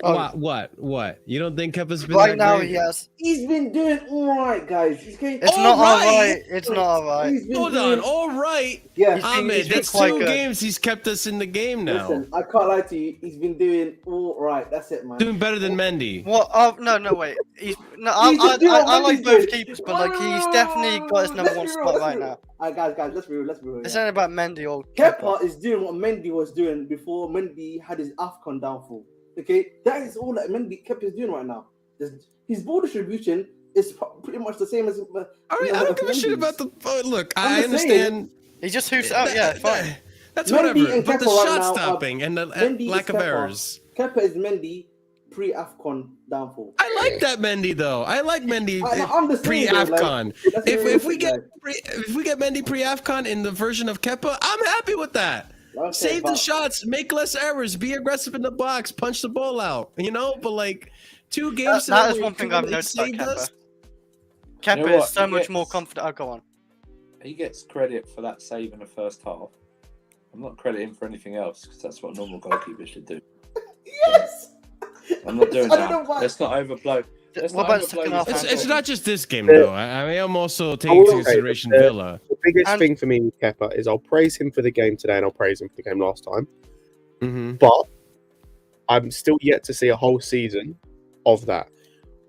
Oh. What? You don't think Kepa's been Right that now, great? he has. He's been doing all right, guys. It's not Alright. alright. It's not alright. He's been Hold doing- on, all right. Yeah. He's been- Ahmed, that's quite 2 good. games he's kept us in the game now. Listen, I can't lie to you. He's been doing all right. That's it, man. Doing better than Mendy. What? Oh no, wait. He's no. I just doing what like Mendy's both doing. keepers, but like he's definitely got his number one spot right now. Alright, guys, let's be real. It's Yeah. not about Mendy or Kepa is doing what Mendy was doing before Mendy had his AFCON downfall. Okay, that is all that Kepa is doing right now. His ball distribution is pretty much the same as. All right, I don't give a shit about the. Look, I I'm just saying. understand. He just hoops out. Yeah, fine. That's Mendy whatever. and But the Kepa right shot now are- stopping and the Mendy lack is of Kepa. errors. Kepa is Mendy pre-AFCON downfall. I like that Mendy though. I like Mendy I'm just saying, though, pre-AFCON. let's be If we realistic, get Mendy pre-AFCON in the version of Kepa, I'm happy with that. Okay, Save the but- shots, make less errors, be aggressive in the box, punch the ball out. You know, but like 2 games. That is where one thing Kepa I've noticed about saved Kepa. us, Kepa You know what? is so He much more gets- confident. Oh, go on. He gets credit for that save in the first half. I'm not crediting him for anything else because that's what a normal goalkeeper should do. Yes. I'm not doing I don't know that. why. Let's not overblow. What about second half? It's not just this game Yeah. though. I mean, I'm also taking will into say consideration that, Villa. The biggest And- thing for me with Kepa is I'll praise him for the game today and I'll praise him for the game last time. Mm-hmm. But I'm still yet to see a whole season of that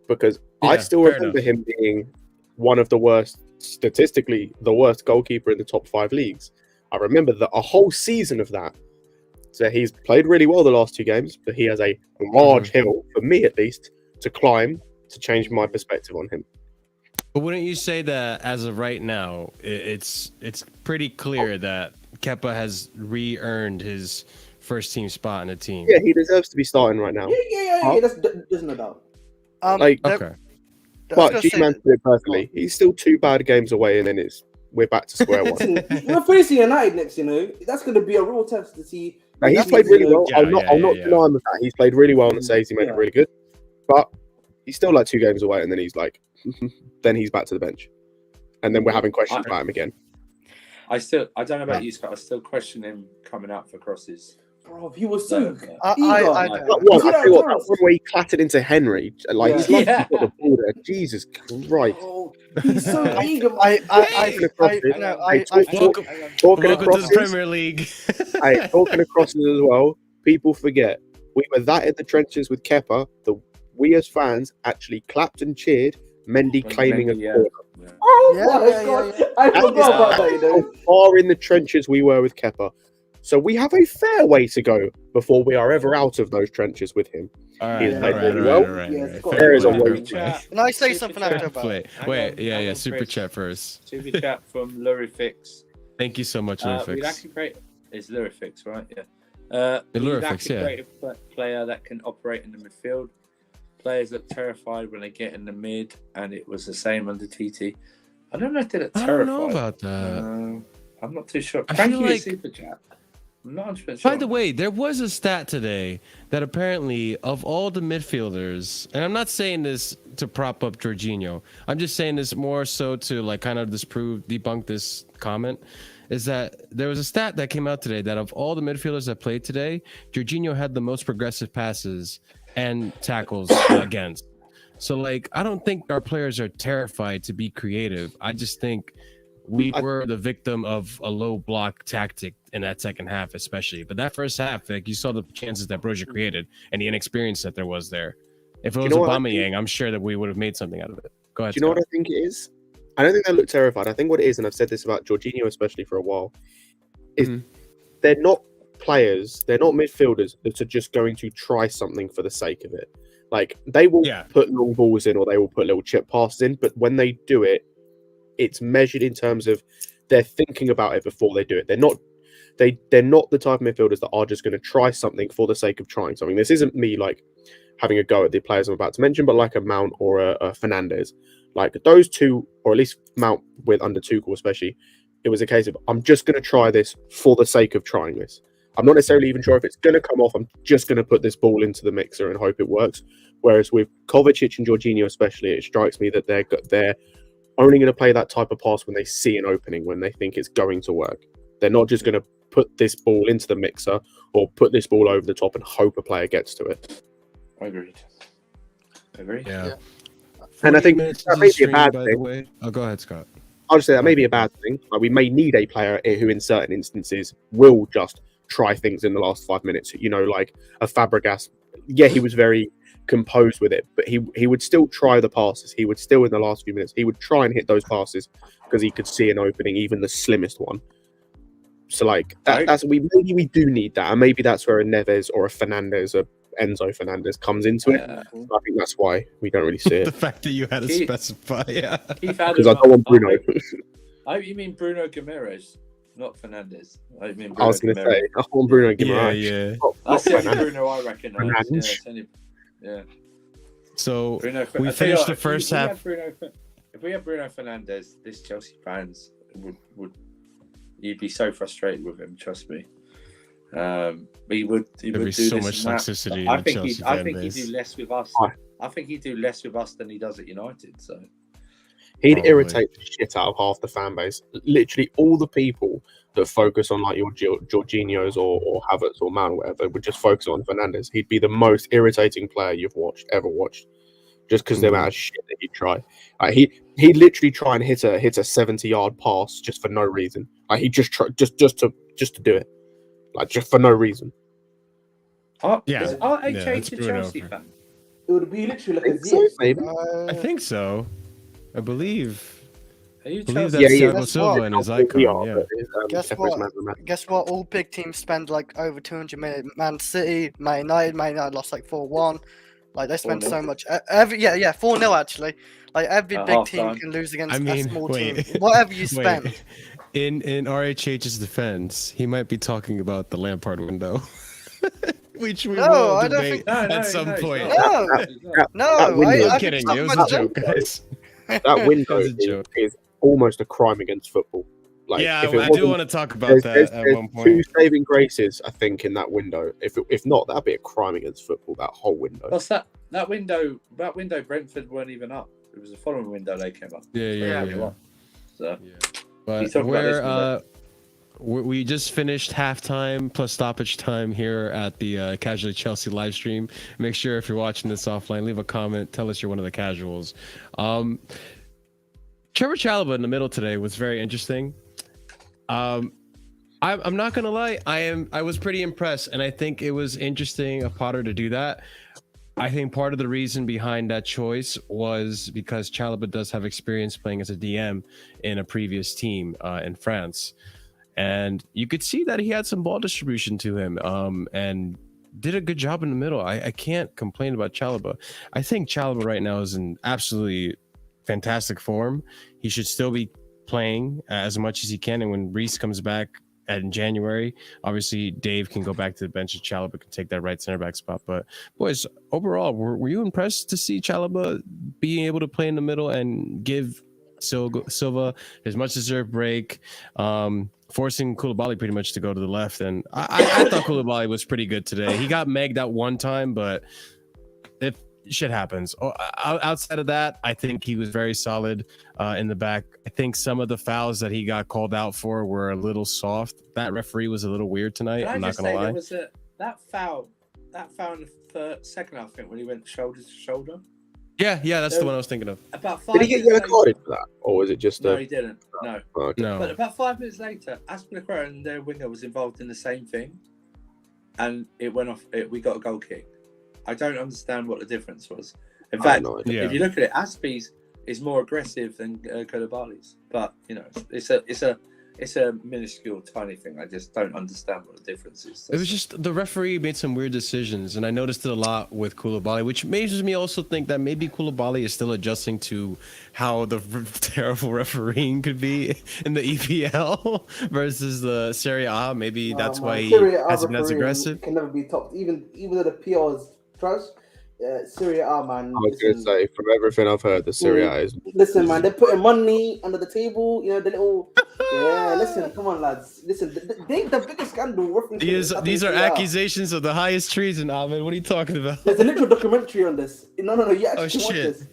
because I Yeah, still fair remember enough. him being one of the worst, statistically, the worst goalkeeper in the top 5 leagues. I remember that a whole season of that. So he's played really well the last 2 games, but he has a large hill, for me at least, to climb to change my perspective on him. But wouldn't you say that as of right now, it's pretty clear that Kepa has re-earned his first team spot in the team? Yeah, he deserves to be starting right now. Yeah. There's no doubt. Like, there- Okay. I was but gonna say G-Man that- said it perfectly. He's still 2 bad games away, and then we're back to square one. Listen, we're facing United next, That's going to be a real test to see. Now, he's That's played really well. Yeah, I'll not yeah. deny him that. He's played really well, and it says he made Yeah. it really good. But he's still like 2 games away, and then he's like, then he's back to the bench, and then we're having questions about him again. I don't know about you, Scott. I still question him coming out for crosses. Bro, he was so eager. I That don't. one, See I that tell you what, cross? that one where he clattered into Henry, like he's Yeah. lucky he got the ball there. Jesus Christ! Bro, he's so eager. Talking Hey, Welcome, Talking of welcome to the crosses, Premier League. hey, talking of crosses as well. People forget we were that in the trenches with Kepa. We as fans actually clapped and cheered Mendy claiming a corner. Oh Yeah, my yeah, God. yeah. I That's forgot about that, how far in the trenches we were with Kepa. So we have a fair way to go before we are ever out of those trenches with him. All He's right, played all really right, well. all right. Yeah, Fair Scott, there is a play, way fair play. Can I say Super something chat. after about? Wait, yeah, super Chris. chat first. Super chat from Lurifix. Thank you so much, We'd Lurifix. actually create. It's Lurifix, right? Yeah. The we'd Lurifix, actually yeah. create a player that can operate in the midfield. Players look terrified when they get in the mid, and it was the same under TT. I don't know if they look I terrified. don't know about that. I'm not too sure. I Thank feel you, like- super chat. I'm not 100% sure. By the way, there was a stat today that apparently of all the midfielders, and I'm not saying this to prop up Jorghino, I'm just saying this more so to like kind of debunk this comment, is that there was a stat that came out today that of all the midfielders that played today, Jorghino had the most progressive passes and tackles against. So like, I don't think our players are terrified to be creative. I just think we were the victim of a low block tactic in that second half, especially. But that first half, like you saw the chances that Broja created and the inexperience that there was there. If it was Aubameyang, I'm sure that we would have made something out of it. Go ahead. Do you know what I think it is? I don't think they look terrified. I think what it is, and I've said this about Jorghino especially for a while, is they're not players, they're not midfielders that are just going to try something for the sake of it. Like they will put long balls in or they will put little chip passes in, but when they do it, it's measured in terms of they're thinking about it before they do it. They're not the type of midfielders that are just going to try something for the sake of trying something. This isn't me like having a go at the players I'm about to mention, but like a Mount or a Fernandez. Like those two, or at least Mount with under Tuchel especially, it was a case of I'm just going to try this for the sake of trying this. I'm not necessarily even sure if it's going to come off. I'm just going to put this ball into the mixer and hope it works. Whereas with Kovacic and Jorghino especially, it strikes me that they're only going to play that type of pass when they see an opening, when they think it's going to work. They're not just going to put this ball into the mixer or put this ball over the top and hope a player gets to it. Agreed. Yeah. And I think that may be a bad by thing. the way. Oh, go ahead, Scott. I'll just say that may be a bad thing. Like we may need a player who, in certain instances, will just try things in the last 5 minutes. You know, like a Fabregas. Yeah, he was very composed with it, but he would still try the passes. He would still, in the last few minutes, he would try and hit those passes because he could see an opening, even the slimmest one. So, like that's maybe we do need that, and maybe that's where a Neves or a Fernandez, a Enzo Fernandez, comes into it. I think that's why we don't really see it. The fact that you had to specify, because I don't want Bruno. Oh, you mean Bruno Guimaraes, not Fernandez? I mean, I was going to say, I want Bruno Guimaraes. Yeah. That's the only Bruno I recognise. Yeah. So Bruno, we finished the first half. If we had Bruno Fernandez, this Chelsea fans would you'd be so frustrated with him. Trust me. He would There'd do be so this much and that. toxicity. I in the think Chelsea he'd do less with us. I think he'd do less with us than he does at United. So He'd Probably. irritate the shit out of half the fan base. Literally all the people that focus on like your Jorginhos or Havertz or Man or whatever would just focus on Fernandes. He'd be the most irritating player you've ever watched, just because the amount of shit that he'd try. Like he'd literally try and hit a 70-yard pass just for no reason. Like he just try just to do it, like just for no reason. Is RHA to Chelsea fan? It would be literally like a So, maybe. I think so. I believe. Are you I believe Chelsea? that's Yeah, Thiago Silva and his icon. Yeah. Guess what? Guess what? All big teams spend like over 200 million. Man City, Man United lost like 4-1. Like they spend 4-0. so much. 4-0 actually. Like every At big team half-time. can lose against I mean, a small wait. team. Whatever you Wait. spend. In RHH's defense, he might be talking about the Lampard window, which we No, will I don't debate think- at some he's point. not. No, He's not. no, that window- I'm I kidding. think It was someone a joke, guys. That window It was a joke. is almost a crime against football. Like, Yeah, if it I do wasn't- want to talk about that at there's one two point. saving graces, I think, in that window. If not, that'd be a crime against football. That whole window. What's that? That window, Brentford weren't even up. It was the following window they came up. Yeah. So But talked about this we just finished halftime plus stoppage time here at the Casually Chelsea live stream. Make sure if you're watching this offline, leave a comment. Tell us you're one of the casuals. Trevor Chalobah in the middle today was very interesting. I'm not gonna lie, I was pretty impressed, and I think it was interesting of Potter to do that. I think part of the reason behind that choice was because Chalobah does have experience playing as a DM in a previous team in France. And you could see that he had some ball distribution to him and did a good job in the middle. I can't complain about Chalobah. I think Chalobah right now is in absolutely fantastic form. He should still be playing as much as he can. And when Reece comes back in January, obviously Dave can go back to the bench and Chalobah can take that right center back spot. But boys, overall, were you impressed to see Chalobah being able to play in the middle and give Silva his much deserved break, forcing Koulibaly pretty much to go to the left? And I thought Koulibaly was pretty good today. He got megged that one time, but if shit happens. Outside of that, I think he was very solid in the back. I think some of the fouls that he got called out for were a little soft. That referee was a little weird tonight. I'm not gonna lie. There was that foul in the second half, I think, when he went shoulder to shoulder. Yeah, that's the one I was thinking of. About 5 Did he get minutes yellow later- carded for that, or was it just No, a? he didn't. No. Oh, okay. No. But about 5 minutes later, Aspilicueta and their winger was involved in the same thing, and it went off. We got a goal kick. I don't understand what the difference was. In fact, if you look at it, Aspi's is more aggressive than Koulibaly's. But you know, it's a minuscule, tiny thing. I just don't understand what the difference is. It was just the referee made some weird decisions, and I noticed it a lot with Koulibaly, which makes me also think that maybe Koulibaly is still adjusting to how the terrible refereeing could be in the EPL versus the Serie A. Maybe that's why he hasn't been as aggressive. Can never be topped, even though the PR is trash. Serie A, man. I was going to say, from everything I've heard, the Serie A is. Listen, man, they're putting money under the table. You know, the little. Yeah, listen, come on, lads. Listen, the biggest scandal. These are accusations of the highest treason, Ahmed. What are you talking about? There's a literal documentary on this. No, you actually watch shit. this.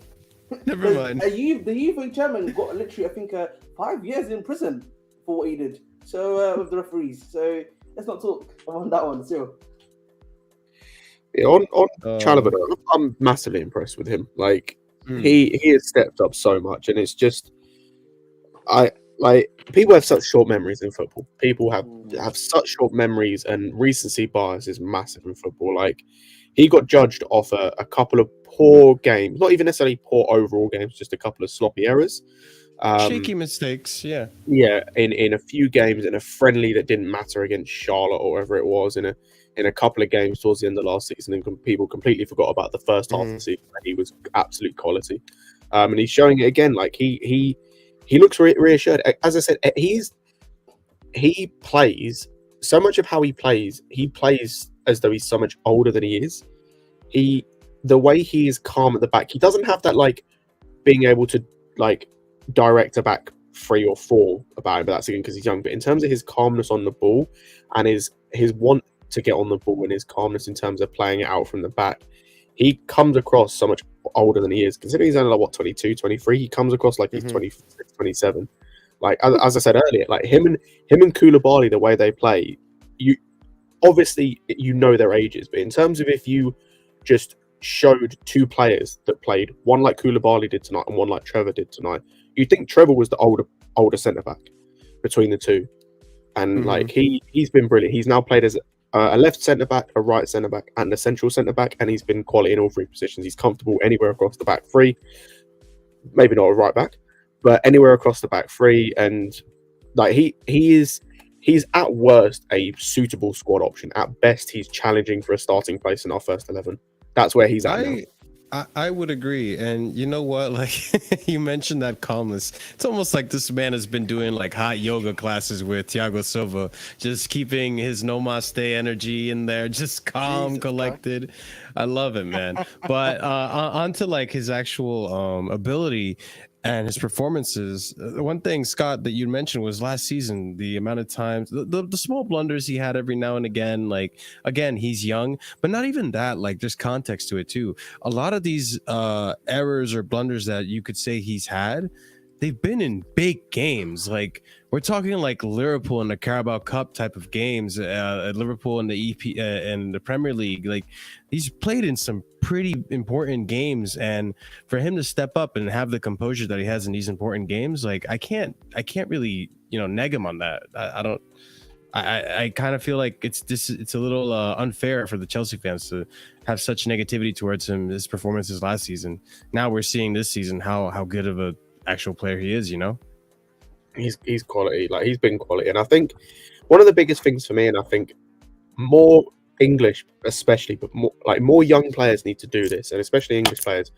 Never mind. The UEFA chairman got literally, I think, 5 years in prison for what he did. So with the referees. So let's not talk on that one. Still. Yeah, on Chalobah, I'm massively impressed with him. Like he has stepped up so much, and it's just people have such short memories in football. People have such short memories, and recency bias is massive in football. Like he got judged off a couple of poor games, not even necessarily poor overall games, just a couple of sloppy errors. Shaky mistakes, yeah, in a few games, in a friendly that didn't matter against Charlotte or whatever it was, in a couple of games towards the end of last season, and people completely forgot about the first half of the season. He was absolute quality, and he's showing it again. Like he looks reassured. As I said, he plays so much of how he plays as though he's so much older than he is. The way he is calm at the back, he doesn't have that like being able to like direct a back 3 or 4 about him, but that's again because he's young. But in terms of his calmness on the ball and his want to get on the ball and his calmness in terms of playing it out from the back, he comes across so much older than he is. Considering he's only like, what, 22, 23, he comes across like he's 26, 27. Like, as I said earlier, like him and Koulibaly, the way they play, you obviously you know their ages, but in terms of if you just showed two players that played, one like Koulibaly did tonight and one like Trevor did tonight, you'd think Trevor was the older centre back between the two. And like he's been brilliant. He's now played as a left centre back, a right centre back, and a central centre back, and he's been quality in all three positions. He's comfortable anywhere across the back three. Maybe not a right back, but anywhere across the back three. And like he's at worst a suitable squad option. At best, he's challenging for a starting place in our first 11. That's where he's at now. I would agree. And you know what? Like you mentioned that calmness. It's almost like this man has been doing like hot yoga classes with Thiago Silva, just keeping his namaste energy in there, just calm, collected. I love it, man. But on to like his actual ability and his performances. One thing, Scott, that you mentioned was last season, the amount of times, the small blunders he had every now and again. Like, again, he's young, but not even that. Like, there's context to it, too. A lot of these errors or blunders that you could say he's had, they've been in big games. Like, we're talking like Liverpool in the Carabao Cup type of games, Liverpool in the EP and the Premier League. Like, he's played in some pretty important games, and for him to step up and have the composure that he has in these important games, like I can't really neg him on that. I kind of feel like it's a little unfair for the Chelsea fans to have such negativity towards him, his performances last season. Now we're seeing this season how good of a actual player he is. He's quality. Like, he's been quality, and I think one of the biggest things for me, and I think more English especially, but more young players need to do this, and especially English players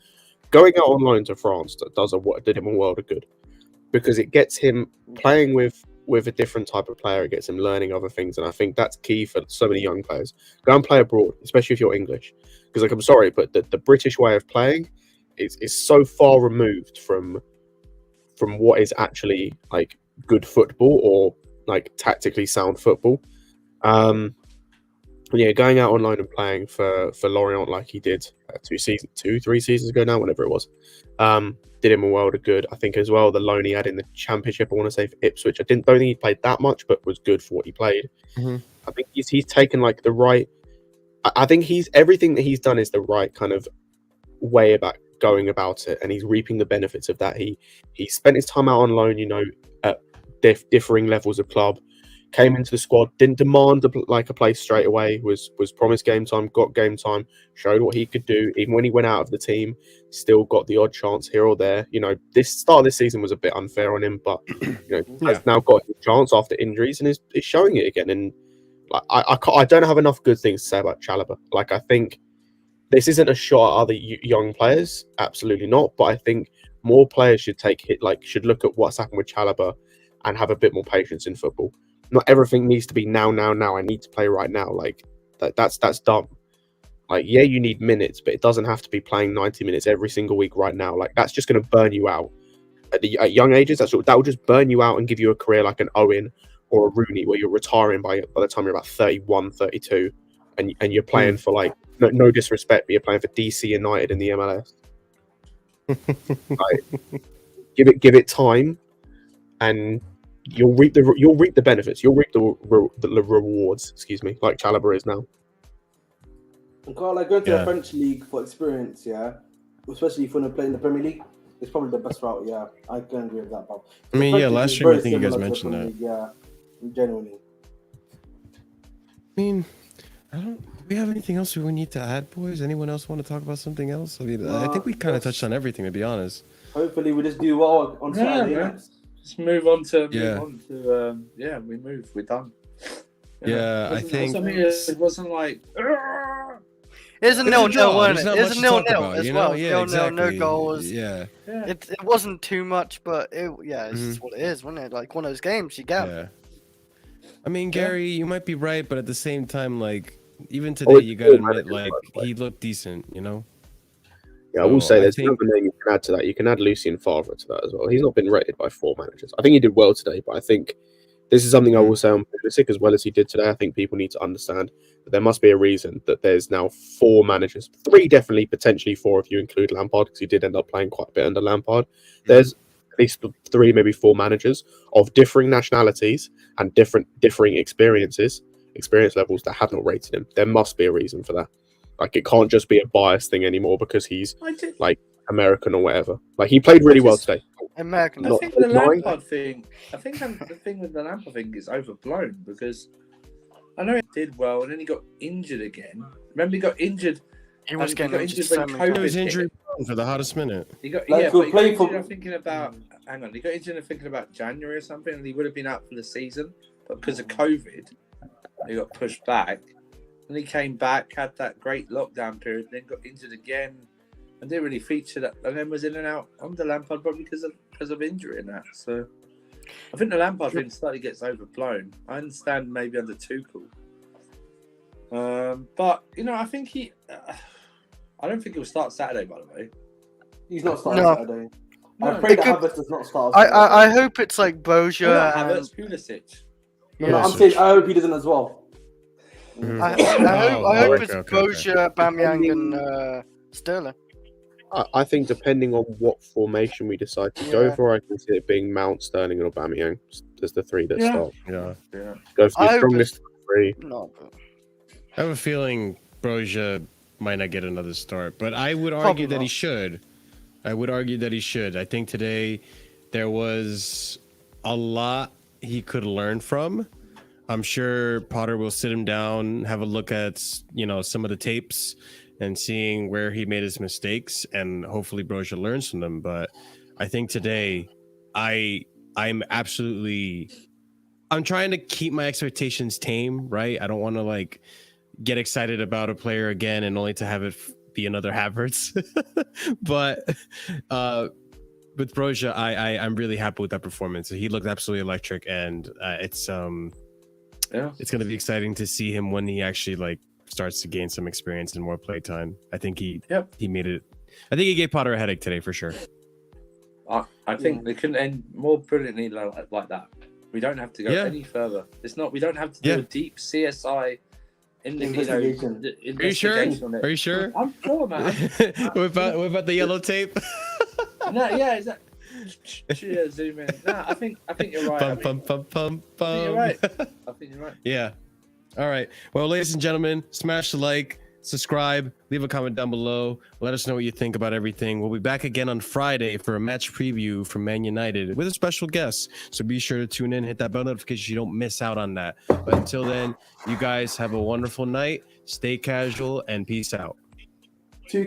going out on loan to France did him a world of good, because it gets him playing with a different type of player. It gets him learning other things, and I think that's key for so many young players. Go and play abroad, especially if you're English, because like, I'm sorry, but the British way of playing is so far removed from what is actually like good football or like tactically sound football. Going out on loan and playing for Lorient like he did 3 seasons ago now, whenever it was, did him a world of good. I think as well the loan he had in the Championship, I want to say for Ipswich, don't think he played that much, but was good for what he played. I think he's taken like the right. I think everything that he's done is the right kind of way about going about it, and he's reaping the benefits of that. He spent his time out on loan, at differing levels of club, came into the squad, didn't demand a place straight away, was promised game time, got game time, showed what he could do. Even when he went out of the team, still got the odd chance here or there. This start of this season was a bit unfair on him, but has now got his chance after injuries and is showing it again. And like, I don't have enough good things to say about Chalobah. Like, I think this isn't a shot at other young players, absolutely not. But I think more players should should look at what's happened with Chalobah and have a bit more patience in football. Not everything needs to be now. I need to play right now. Like that's dumb. Like, yeah, you need minutes, but it doesn't have to be playing 90 minutes every single week right now. Like, that's just going to burn you out at young ages. That will just burn you out and give you a career like an Owen or a Rooney, where you're retiring by the time you're about 31, 32, and you're playing for like no disrespect, but you're playing for DC United in the MLS. Like, give it time, and you'll reap the benefits. You'll reap the rewards. Excuse me, like Chalobah is now. And Carl, like, going to the French league for experience, especially if you want to play in the Premier League, it's probably the best route. Yeah, I can agree with that, Bob. I mean, last year I think you guys mentioned that. Yeah, genuinely. I mean, do we have anything else we need to add, boys? Anyone else want to talk about something else? I mean, I think we kind of touched on everything, to be honest. Hopefully, we just do well on Saturday. Just move on to we move. We're done. I think it wasn't like. It's a 0-0, wasn't it? It's a 0-0 as well. Yeah, exactly. No goals. Yeah. It wasn't too much, but it's just what it is, wasn't it? Like one of those games you get. Yeah. I mean, Gary, you might be right, but at the same time, like, even today, you gotta admit, like, he looked decent, Yeah, I will say there's another name you can add to that. You can add Lucien Favre to that as well. He's not been rated by 4 managers. I think he did well today, but I think This is something I will say on Pulisic as well as he did today. I think people need to understand that there must be a reason that there's now 4 managers, 3 definitely, potentially 4 if you include Lampard, because he did end up playing quite a bit under Lampard. There's at least 3, maybe 4 managers of differing nationalities and differing experience levels that have not rated him. There must be a reason for that. Like, it can't just be a bias thing anymore because he's like American or whatever. Like, he played really well today. American. I think the Lampard thing. I think the thing with the Lampard thing is overblown because I know he did well and then he got injured again. Remember, he got injured. He was getting injured when COVID He was hit. injury prone for the hottest minute. He got Like, but he got play injured, for- I'm thinking about. Hang on, he got injured. I'm thinking about January or something, and he would have been out for the season, but because of COVID, he got pushed back. And he came back, had that great lockdown period, then got injured again, and didn't really feature that, and then was in and out under Lampard probably because of injury and that. So I think the Lampard thing slightly gets overblown. I understand maybe under Tuchel, but I think he. I don't think he'll start Saturday. By the way, He's not starting No. Saturday. No. I pray that It Havertz does not start. I hope it's like Broja. Havertz, Pulisic. No, I'm saying I hope he doesn't as well. I Oh, hope it's okay. Broja, Bamyang, and Sterling. I think depending on what formation we decide to go Yeah. for, I can see it being Mount, Sterling, and Aubameyang. There's the 3 that Yeah. start. Yeah. Yeah. Go for I the hope strongest 3. No, I have a feeling Broja might not get another start, but I would Probably argue that he not. should. I think today there was a lot he could learn from. I'm sure Potter will sit him down, have a look at, some of the tapes and seeing where he made his mistakes, and hopefully Broja learns from them. But I think today I'm trying to keep my expectations tame, right? I don't want to get excited about a player again and only to have it be another Havertz. But with Broja, I'm really happy with that performance. He looked absolutely electric, and it's going to be exciting to see him when he actually starts to gain some experience and more play time. I think he made it. I think he gave Potter a headache today for sure. I think they couldn't end more brilliantly like that. We don't have to go any further. We don't have to do a deep CSI Investigation. Are you sure? on it. Are you sure? I'm sure, man. What about the yellow tape? No, yeah, exactly. Cheers, zoom in. No, I think you're right. I think you're right. I think you're right. Yeah. All right. Well, ladies and gentlemen, smash the like, subscribe, leave a comment down below. Let us know what you think about everything. We'll be back again on Friday for a match preview from Man United with a special guest. So be sure to tune in, hit that bell notification so you don't miss out on that. But until then, you guys have a wonderful night. Stay casual and peace out.